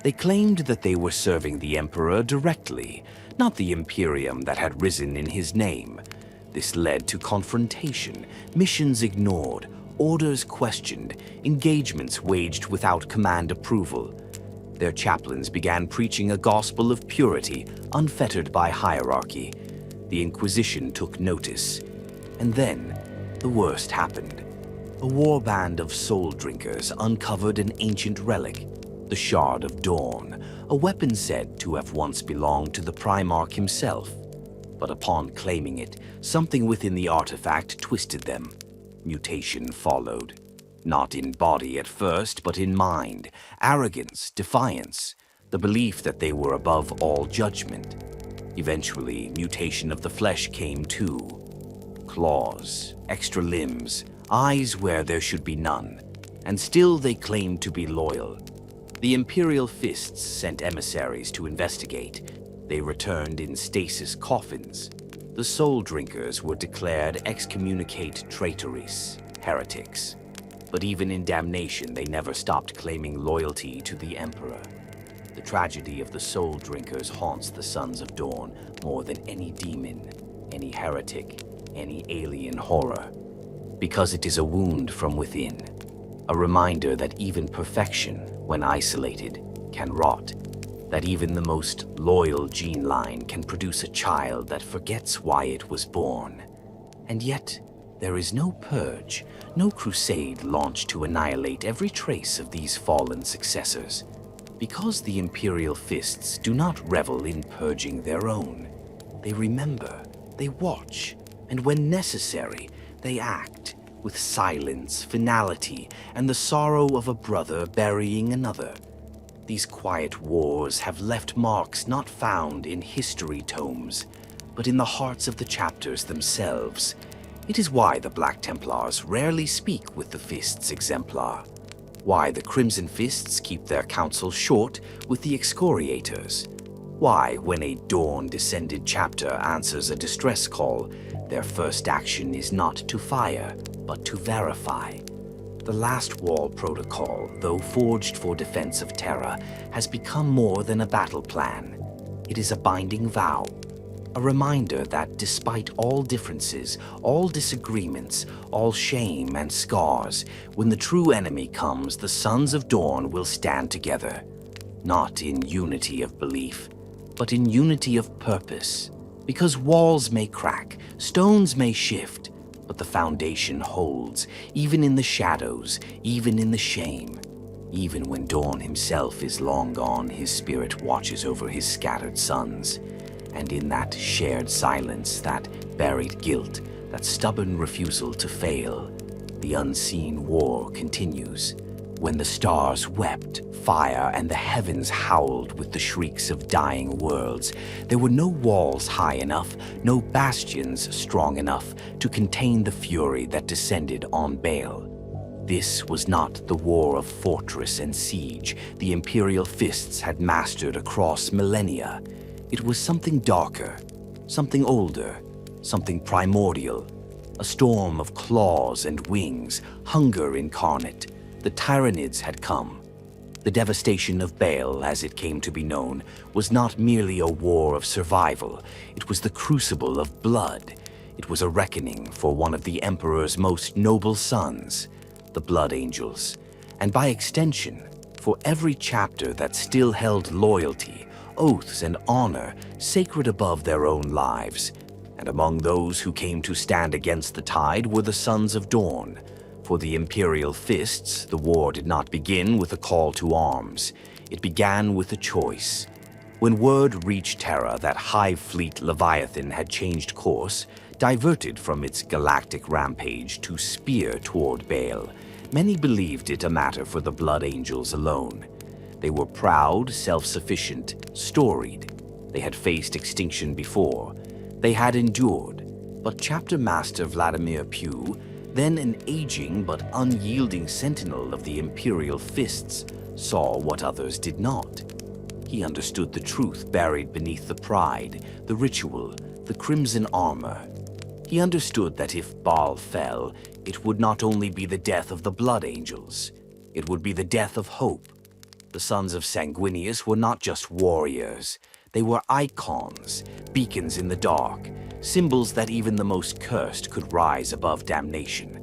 They claimed that they were serving the Emperor directly, not the Imperium that had risen in his name. This led to confrontation, missions ignored, orders questioned, engagements waged without command approval. Their chaplains began preaching a gospel of purity, unfettered by hierarchy. The Inquisition took notice. And then, the worst happened. A warband of soul drinkers uncovered an ancient relic, the Shard of Dawn, a weapon said to have once belonged to the Primarch himself. But upon claiming it, something within the artifact twisted them. Mutation followed. Not in body at first, but in mind. Arrogance, defiance, the belief that they were above all judgment. Eventually, mutation of the flesh came too. Claws, extra limbs, eyes where there should be none. And still they claimed to be loyal. The Imperial Fists sent emissaries to investigate. They returned in stasis coffins. The Soul Drinkers were declared excommunicate traitoris, heretics. But even in damnation, they never stopped claiming loyalty to the Emperor. The tragedy of the Soul Drinkers haunts the Sons of Dawn more than any demon, any heretic, any alien horror, because it is a wound from within. A reminder that even perfection, when isolated, can rot. That even the most loyal gene line can produce a child that forgets why it was born. And yet, there is no purge, no crusade launched to annihilate every trace of these fallen successors. Because the Imperial Fists do not revel in purging their own. They remember, they watch, and when necessary, they act with silence, finality, and the sorrow of a brother burying another. These quiet wars have left marks not found in history tomes, but in the hearts of the chapters themselves. It is why the Black Templars rarely speak with the Fists exemplar. Why the Crimson Fists keep their counsel short with the Excoriators. Why, when a Dawn-descended chapter answers a distress call, their first action is not to fire, but to verify. The Last Wall Protocol, though forged for defense of Terra, has become more than a battle plan. It is a binding vow. A reminder that despite all differences, all disagreements, all shame and scars, when the true enemy comes, the Sons of Dawn will stand together. Not in unity of belief, but in unity of purpose. Because walls may crack, stones may shift, but the foundation holds, even in the shadows, even in the shame. Even when Dawn himself is long gone, his spirit watches over his scattered sons. And in that shared silence, that buried guilt, that stubborn refusal to fail, the unseen war continues. When the stars wept, fire, and the heavens howled with the shrieks of dying worlds, there were no walls high enough, no bastions strong enough to contain the fury that descended on Baal. This was not the war of fortress and siege the Imperial Fists had mastered across millennia. It was something darker, something older, something primordial. A storm of claws and wings, hunger incarnate. The Tyranids had come. The devastation of Baal, as it came to be known, was not merely a war of survival. It was the crucible of blood. It was a reckoning for one of the Emperor's most noble sons, the Blood Angels. And by extension, for every chapter that still held loyalty, oaths and honor sacred above their own lives. And among those who came to stand against the tide were the Sons of Dawn. For the Imperial Fists, the war did not begin with a call to arms. It began with a choice. When word reached Terra that Hive Fleet Leviathan had changed course, diverted from its galactic rampage to spear toward Baal, many believed it a matter for the Blood Angels alone. They were proud, self-sufficient, storied. They had faced extinction before. They had endured. But Chapter Master Vladimir Pugh, then an aging but unyielding sentinel of the Imperial Fists, saw what others did not. He understood the truth buried beneath the pride, the ritual, the crimson armor. He understood that if Baal fell, it would not only be the death of the Blood Angels, it would be the death of hope. The Sons of Sanguinius were not just warriors. They were icons, beacons in the dark, symbols that even the most cursed could rise above damnation.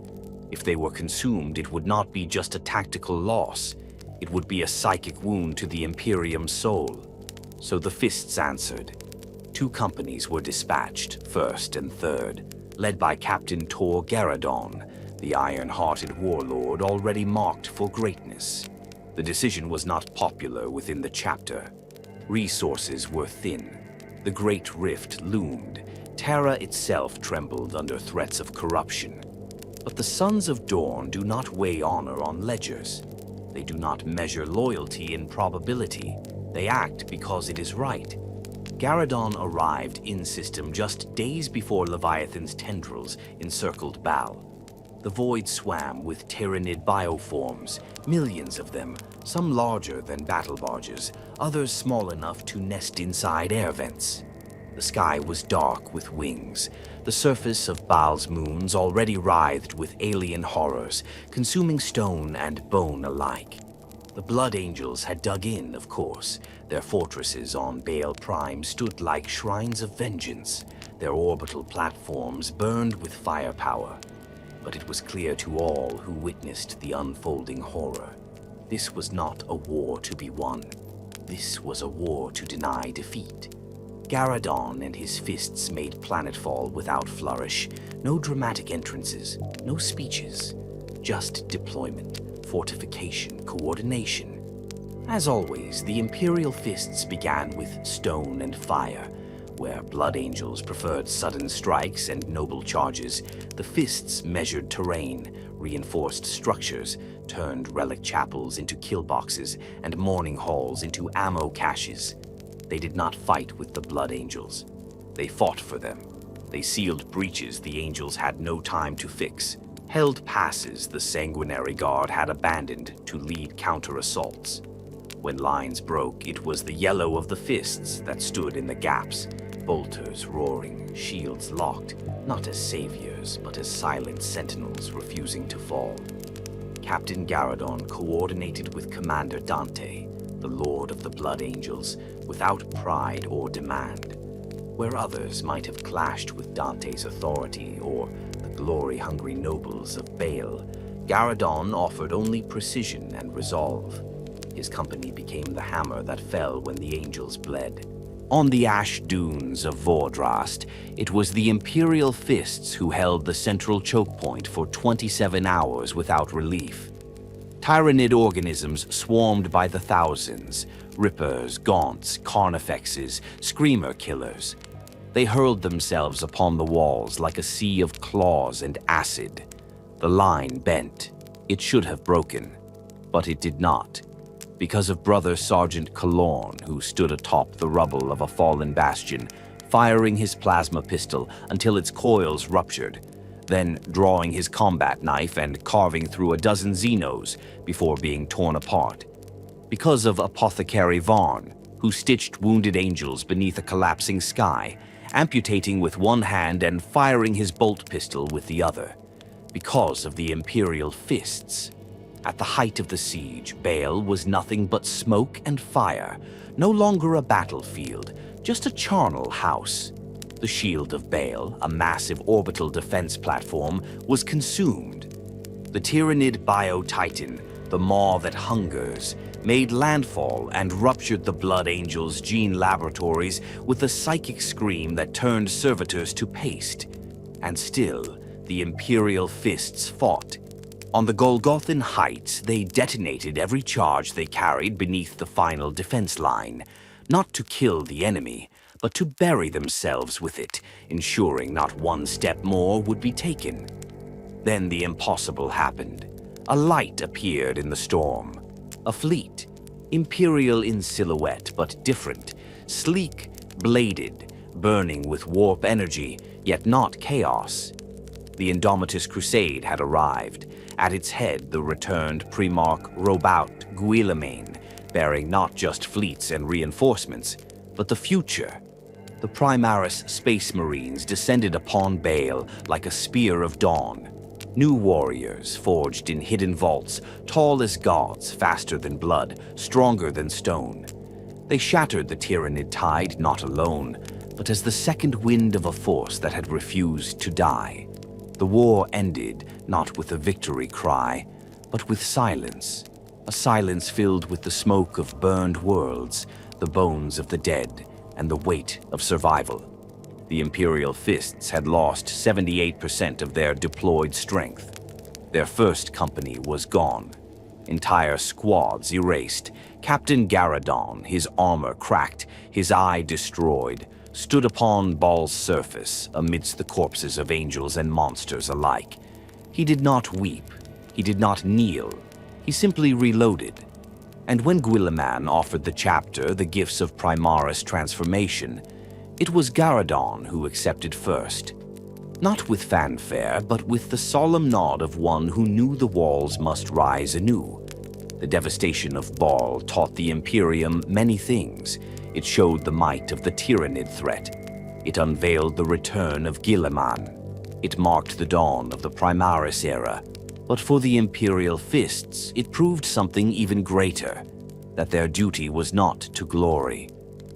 If they were consumed, it would not be just a tactical loss. It would be a psychic wound to the Imperium's soul. So the Fists answered. 2 companies were dispatched, 1st and 3rd, led by Captain Tor Garadon, the iron-hearted warlord already marked for greatness. The decision was not popular within the chapter. Resources were thin. The Great Rift loomed. Terra itself trembled under threats of corruption. But the Sons of Dawn do not weigh honor on ledgers. They do not measure loyalty in probability. They act because it is right. Garadon arrived in-system just days before Leviathan's tendrils encircled Baal. The void swam with Tyranid bioforms, millions of them, some larger than battle barges, others small enough to nest inside air vents. The sky was dark with wings. The surface of Baal's moons already writhed with alien horrors, consuming stone and bone alike. The Blood Angels had dug in, of course. Their fortresses on Baal Prime stood like shrines of vengeance. Their orbital platforms burned with firepower. But it was clear to all who witnessed the unfolding horror. This was not a war to be won. This was a war to deny defeat. Garadon and his fists made planetfall without flourish. No dramatic entrances, no speeches. Just deployment, fortification, coordination. As always, the Imperial Fists began with stone and fire. Where Blood Angels preferred sudden strikes and noble charges, the Fists measured terrain, reinforced structures, turned relic chapels into kill boxes, and mourning halls into ammo caches. They did not fight with the Blood Angels. They fought for them. They sealed breaches the Angels had no time to fix, held passes the Sanguinary Guard had abandoned to lead counter-assaults. When lines broke, it was the yellow of the Fists that stood in the gaps, bolters roaring, shields locked, not as saviors, but as silent sentinels refusing to fall. Captain Garadon coordinated with Commander Dante, the Lord of the Blood Angels, without pride or demand. Where others might have clashed with Dante's authority or the glory-hungry nobles of Baal, Garadon offered only precision and resolve. His company became the hammer that fell when the angels bled. On the ash dunes of Vordrast, it was the Imperial Fists who held the central choke point for 27 hours without relief. Tyrannid organisms swarmed by the thousands, rippers, gaunts, carnifexes, screamer killers. They hurled themselves upon the walls like a sea of claws and acid. The line bent. It should have broken, but it did not. Because of Brother Sergeant Kalorn, who stood atop the rubble of a fallen bastion, firing his plasma pistol until its coils ruptured, then drawing his combat knife and carving through a dozen Xenos before being torn apart. Because of Apothecary Varn, who stitched wounded angels beneath a collapsing sky, amputating with one hand and firing his bolt pistol with the other. Because of the Imperial Fists. At the height of the siege, Baal was nothing but smoke and fire, no longer a battlefield, just a charnel house. The Shield of Baal, a massive orbital defense platform, was consumed. The Tyrannid Bio-Titan, the maw that hungers, made landfall and ruptured the Blood Angels' gene laboratories with a psychic scream that turned servitors to paste. And still, the Imperial Fists fought. On the Golgothan Heights, they detonated every charge they carried beneath the final defense line, not to kill the enemy, but to bury themselves with it, ensuring not one step more would be taken. Then the impossible happened. A light appeared in the storm. A fleet, Imperial in silhouette, but different, sleek, bladed, burning with warp energy, yet not chaos. The Indomitus Crusade had arrived. At its head, the returned Primarch Rogal Dorn, bearing not just fleets and reinforcements, but the future. The Primaris Space Marines descended upon Baal like a spear of dawn. New warriors, forged in hidden vaults, tall as gods, faster than blood, stronger than stone. They shattered the Tyrannid tide not alone, but as the second wind of a force that had refused to die. The war ended not with a victory cry, but with silence. A silence filled with the smoke of burned worlds, the bones of the dead, and the weight of survival. The Imperial Fists had lost 78% of their deployed strength. Their first company was gone. Entire squads erased. Captain Garadon, his armor cracked, his eye destroyed, stood upon Baal's surface amidst the corpses of angels and monsters alike. He did not weep. He did not kneel. He simply reloaded. And when Guilliman offered the chapter the gifts of Primaris transformation, it was Garadon who accepted first. Not with fanfare, but with the solemn nod of one who knew the walls must rise anew. The devastation of Baal taught the Imperium many things. It showed the might of the Tyrannid threat. It unveiled the return of Guilliman. It marked the dawn of the Primaris era. But for the Imperial Fists, it proved something even greater, that their duty was not to glory,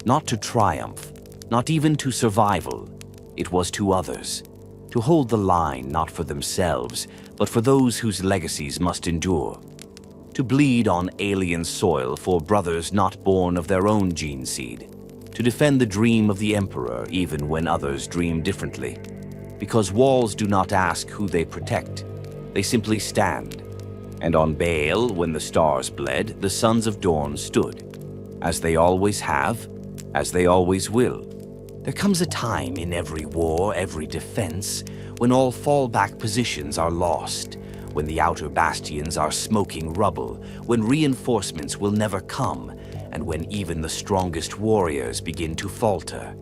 not to triumph, not even to survival. It was to others, to hold the line not for themselves, but for those whose legacies must endure. To bleed on alien soil for brothers not born of their own gene seed. To defend the dream of the Emperor even when others dream differently. Because walls do not ask who they protect, they simply stand. And on Baal, when the stars bled, the sons of Dorn stood. As they always have, as they always will. There comes a time in every war, every defense, when all fallback positions are lost, when the outer bastions are smoking rubble, when reinforcements will never come, and when even the strongest warriors begin to falter.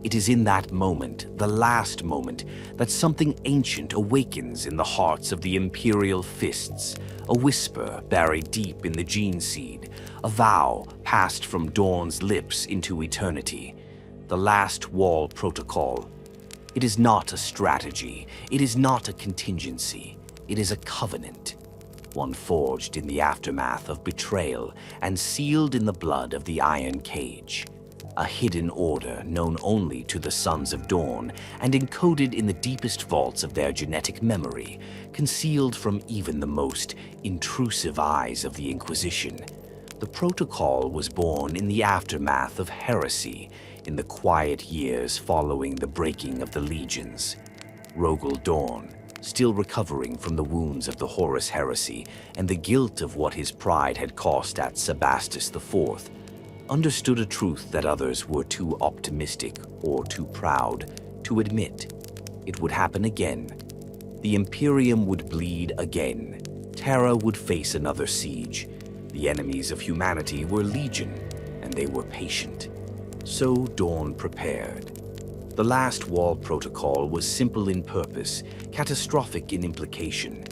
It is in that moment, the last moment, that something ancient awakens in the hearts of the Imperial Fists, a whisper buried deep in the gene seed, a vow passed from Dorn's lips into eternity. The last wall protocol. It is not a strategy, it is not a contingency, it is a covenant. One forged in the aftermath of betrayal and sealed in the blood of the Iron Cage. A hidden order known only to the Sons of Dorn and encoded in the deepest vaults of their genetic memory, concealed from even the most intrusive eyes of the Inquisition. The protocol was born in the aftermath of heresy, in the quiet years following the breaking of the legions. Rogal Dorn, still recovering from the wounds of the Horus Heresy and the guilt of what his pride had cost at Sebastus IV, understood a truth that others were too optimistic or too proud to admit. It would happen again. The Imperium would bleed again. Terra would face another siege. The enemies of humanity were legion, and they were patient. So Dorn prepared. The last wall protocol was simple in purpose, catastrophic in implication.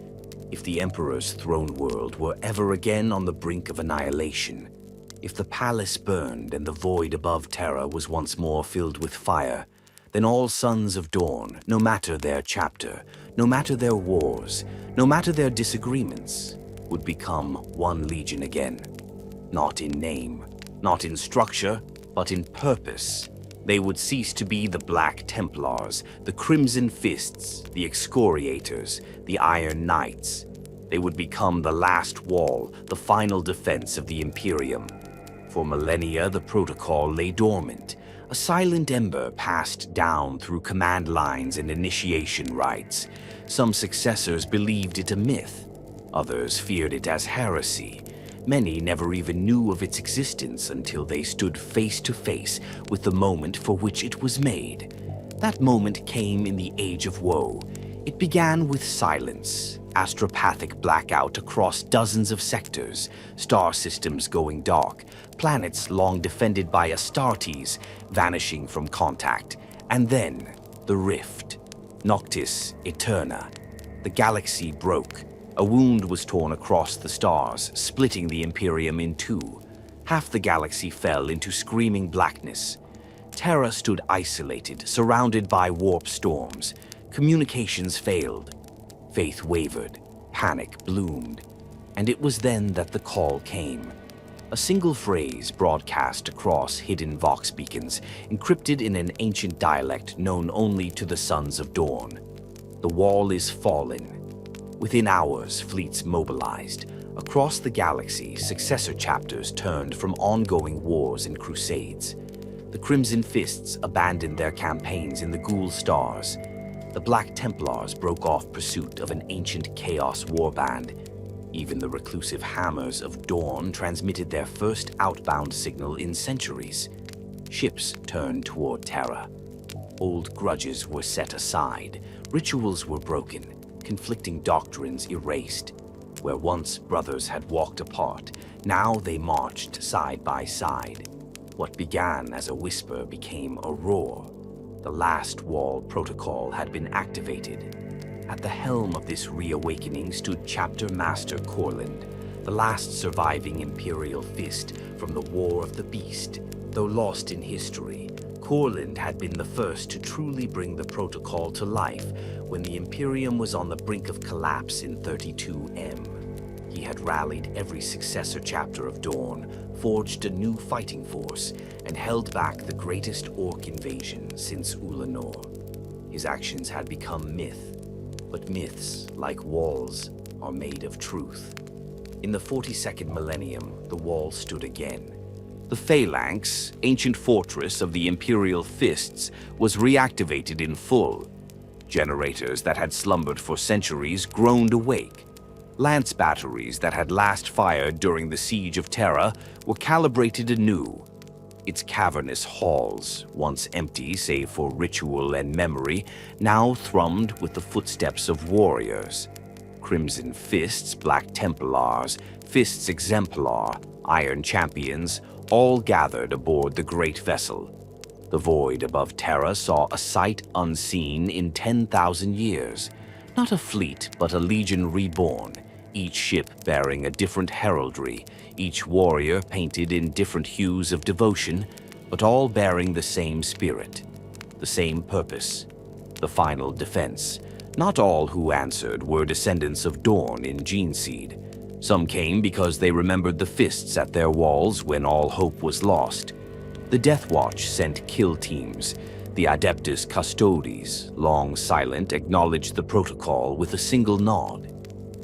If the Emperor's throne world were ever again on the brink of annihilation, if the palace burned and the void above Terra was once more filled with fire, then all Sons of Dorn, no matter their chapter, no matter their wars, no matter their disagreements, would become one legion again. Not in name, not in structure, but in purpose. They would cease to be the Black Templars, the Crimson Fists, the Excoriators, the Iron Knights. They would become the last wall, the final defense of the Imperium. For millennia, the protocol lay dormant, a silent ember passed down through command lines and initiation rites. Some successors believed it a myth. Others feared it as heresy. Many never even knew of its existence until they stood face to face with the moment for which it was made. That moment came in the Age of Woe. It began with silence, astropathic blackout across dozens of sectors, star systems going dark, planets long defended by Astartes vanishing from contact, and then the rift. Noctis Eterna. The galaxy broke. A wound was torn across the stars, splitting the Imperium in two. Half the galaxy fell into screaming blackness. Terra stood isolated, surrounded by warp storms. Communications failed. Faith wavered. Panic bloomed. And it was then that the call came. A single phrase broadcast across hidden vox beacons, encrypted in an ancient dialect known only to the Sons of Dorn. The wall is fallen. Within hours, fleets mobilized. Across the galaxy, successor chapters turned from ongoing wars and crusades. The Crimson Fists abandoned their campaigns in the Ghoul Stars. The Black Templars broke off pursuit of an ancient chaos warband. Even the reclusive Hammers of Dawn transmitted their first outbound signal in centuries. Ships turned toward Terra. Old grudges were set aside. Rituals were broken. Conflicting doctrines erased. Where once brothers had walked apart, now they marched side by side. What began as a whisper became a roar. The last wall protocol had been activated. At the helm of this reawakening stood Chapter Master Corland, the last surviving Imperial Fist from the War of the Beast. Though lost in history, Corland had been the first to truly bring the protocol to life when the Imperium was on the brink of collapse in 32M. He had rallied every successor chapter of Dorn, forged a new fighting force, and held back the greatest orc invasion since Ulanor. His actions had become myth, but myths, like walls, are made of truth. In the 42nd millennium, the wall stood again. The Phalanx, ancient fortress of the Imperial Fists, was reactivated in full. Generators that had slumbered for centuries groaned awake. Lance batteries that had last fired during the siege of Terra were calibrated anew. Its cavernous halls, once empty save for ritual and memory, now thrummed with the footsteps of warriors. Crimson Fists, Black Templars, Fists Exemplar, Iron Champions, all gathered aboard the great vessel. The void above Terra saw a sight unseen in 10,000 years. Not a fleet, but a legion reborn, each ship bearing a different heraldry, each warrior painted in different hues of devotion, but all bearing the same spirit, the same purpose, the final defense. Not all who answered were descendants of Dorn in Geneseed. Some came because they remembered the fists at their walls when all hope was lost. The Death Watch sent kill teams. The Adeptus Custodes, long silent, acknowledged the protocol with a single nod.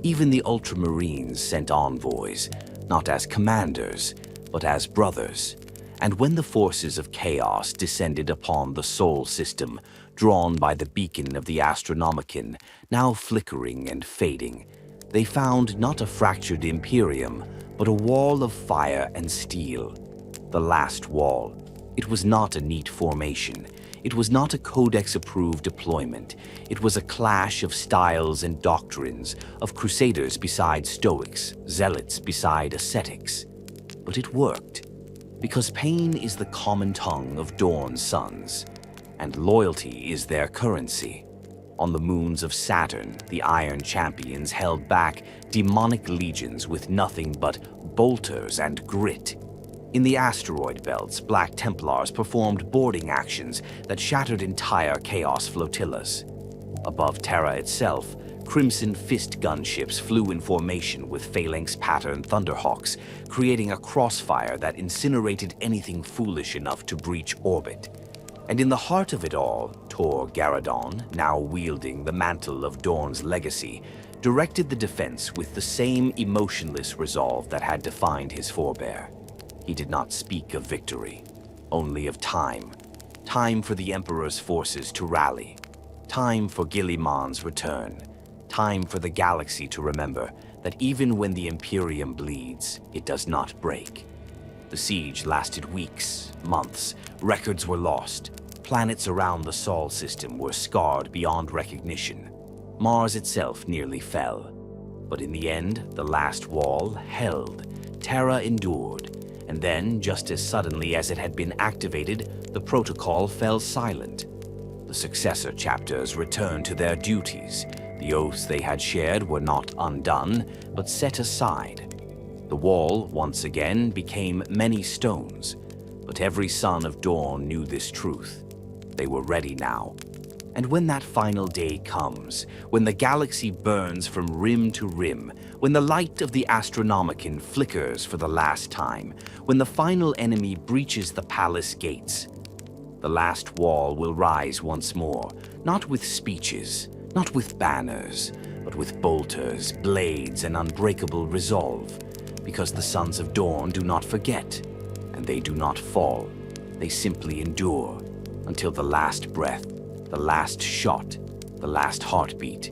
Even the Ultramarines sent envoys, not as commanders, but as brothers. And when the forces of chaos descended upon the Sol system, drawn by the beacon of the Astronomicon, now flickering and fading, they found not a fractured Imperium, but a wall of fire and steel. The last wall. It was not a neat formation. It was not a codex-approved deployment. It was a clash of styles and doctrines, of crusaders beside Stoics, zealots beside ascetics. But it worked, because pain is the common tongue of Dorn's sons, and loyalty is their currency. On the moons of Saturn, the Iron Champions held back demonic legions with nothing but bolters and grit. In the asteroid belts, Black Templars performed boarding actions that shattered entire Chaos flotillas. Above Terra itself, Crimson Fist gunships flew in formation with phalanx-patterned Thunderhawks, creating a crossfire that incinerated anything foolish enough to breach orbit. And in the heart of it all, Tor Garadon, now wielding the mantle of Dorn's legacy, directed the defense with the same emotionless resolve that had defined his forebear. He did not speak of victory, only of time. Time for the Emperor's forces to rally. Time for Guilliman's return. Time for the galaxy to remember that even when the Imperium bleeds, it does not break. The siege lasted weeks, months. Records were lost. Planets around the Sol system were scarred beyond recognition. Mars itself nearly fell. But in the end, the last wall held. Terra endured. And then, just as suddenly as it had been activated, the protocol fell silent. The successor chapters returned to their duties. The oaths they had shared were not undone, but set aside. The wall, once again, became many stones. But every son of Dorn knew this truth. They were ready now. And when that final day comes, when the galaxy burns from rim to rim, when the light of the Astronomicon flickers for the last time, when the final enemy breaches the palace gates, the last wall will rise once more, not with speeches, not with banners, but with bolters, blades, and unbreakable resolve, because the sons of Dorn do not forget, and they do not fall. They simply endure until the last breath, the last shot, the last heartbeat,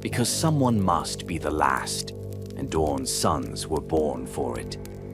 because someone must be the last, and Dorn's sons were born for it.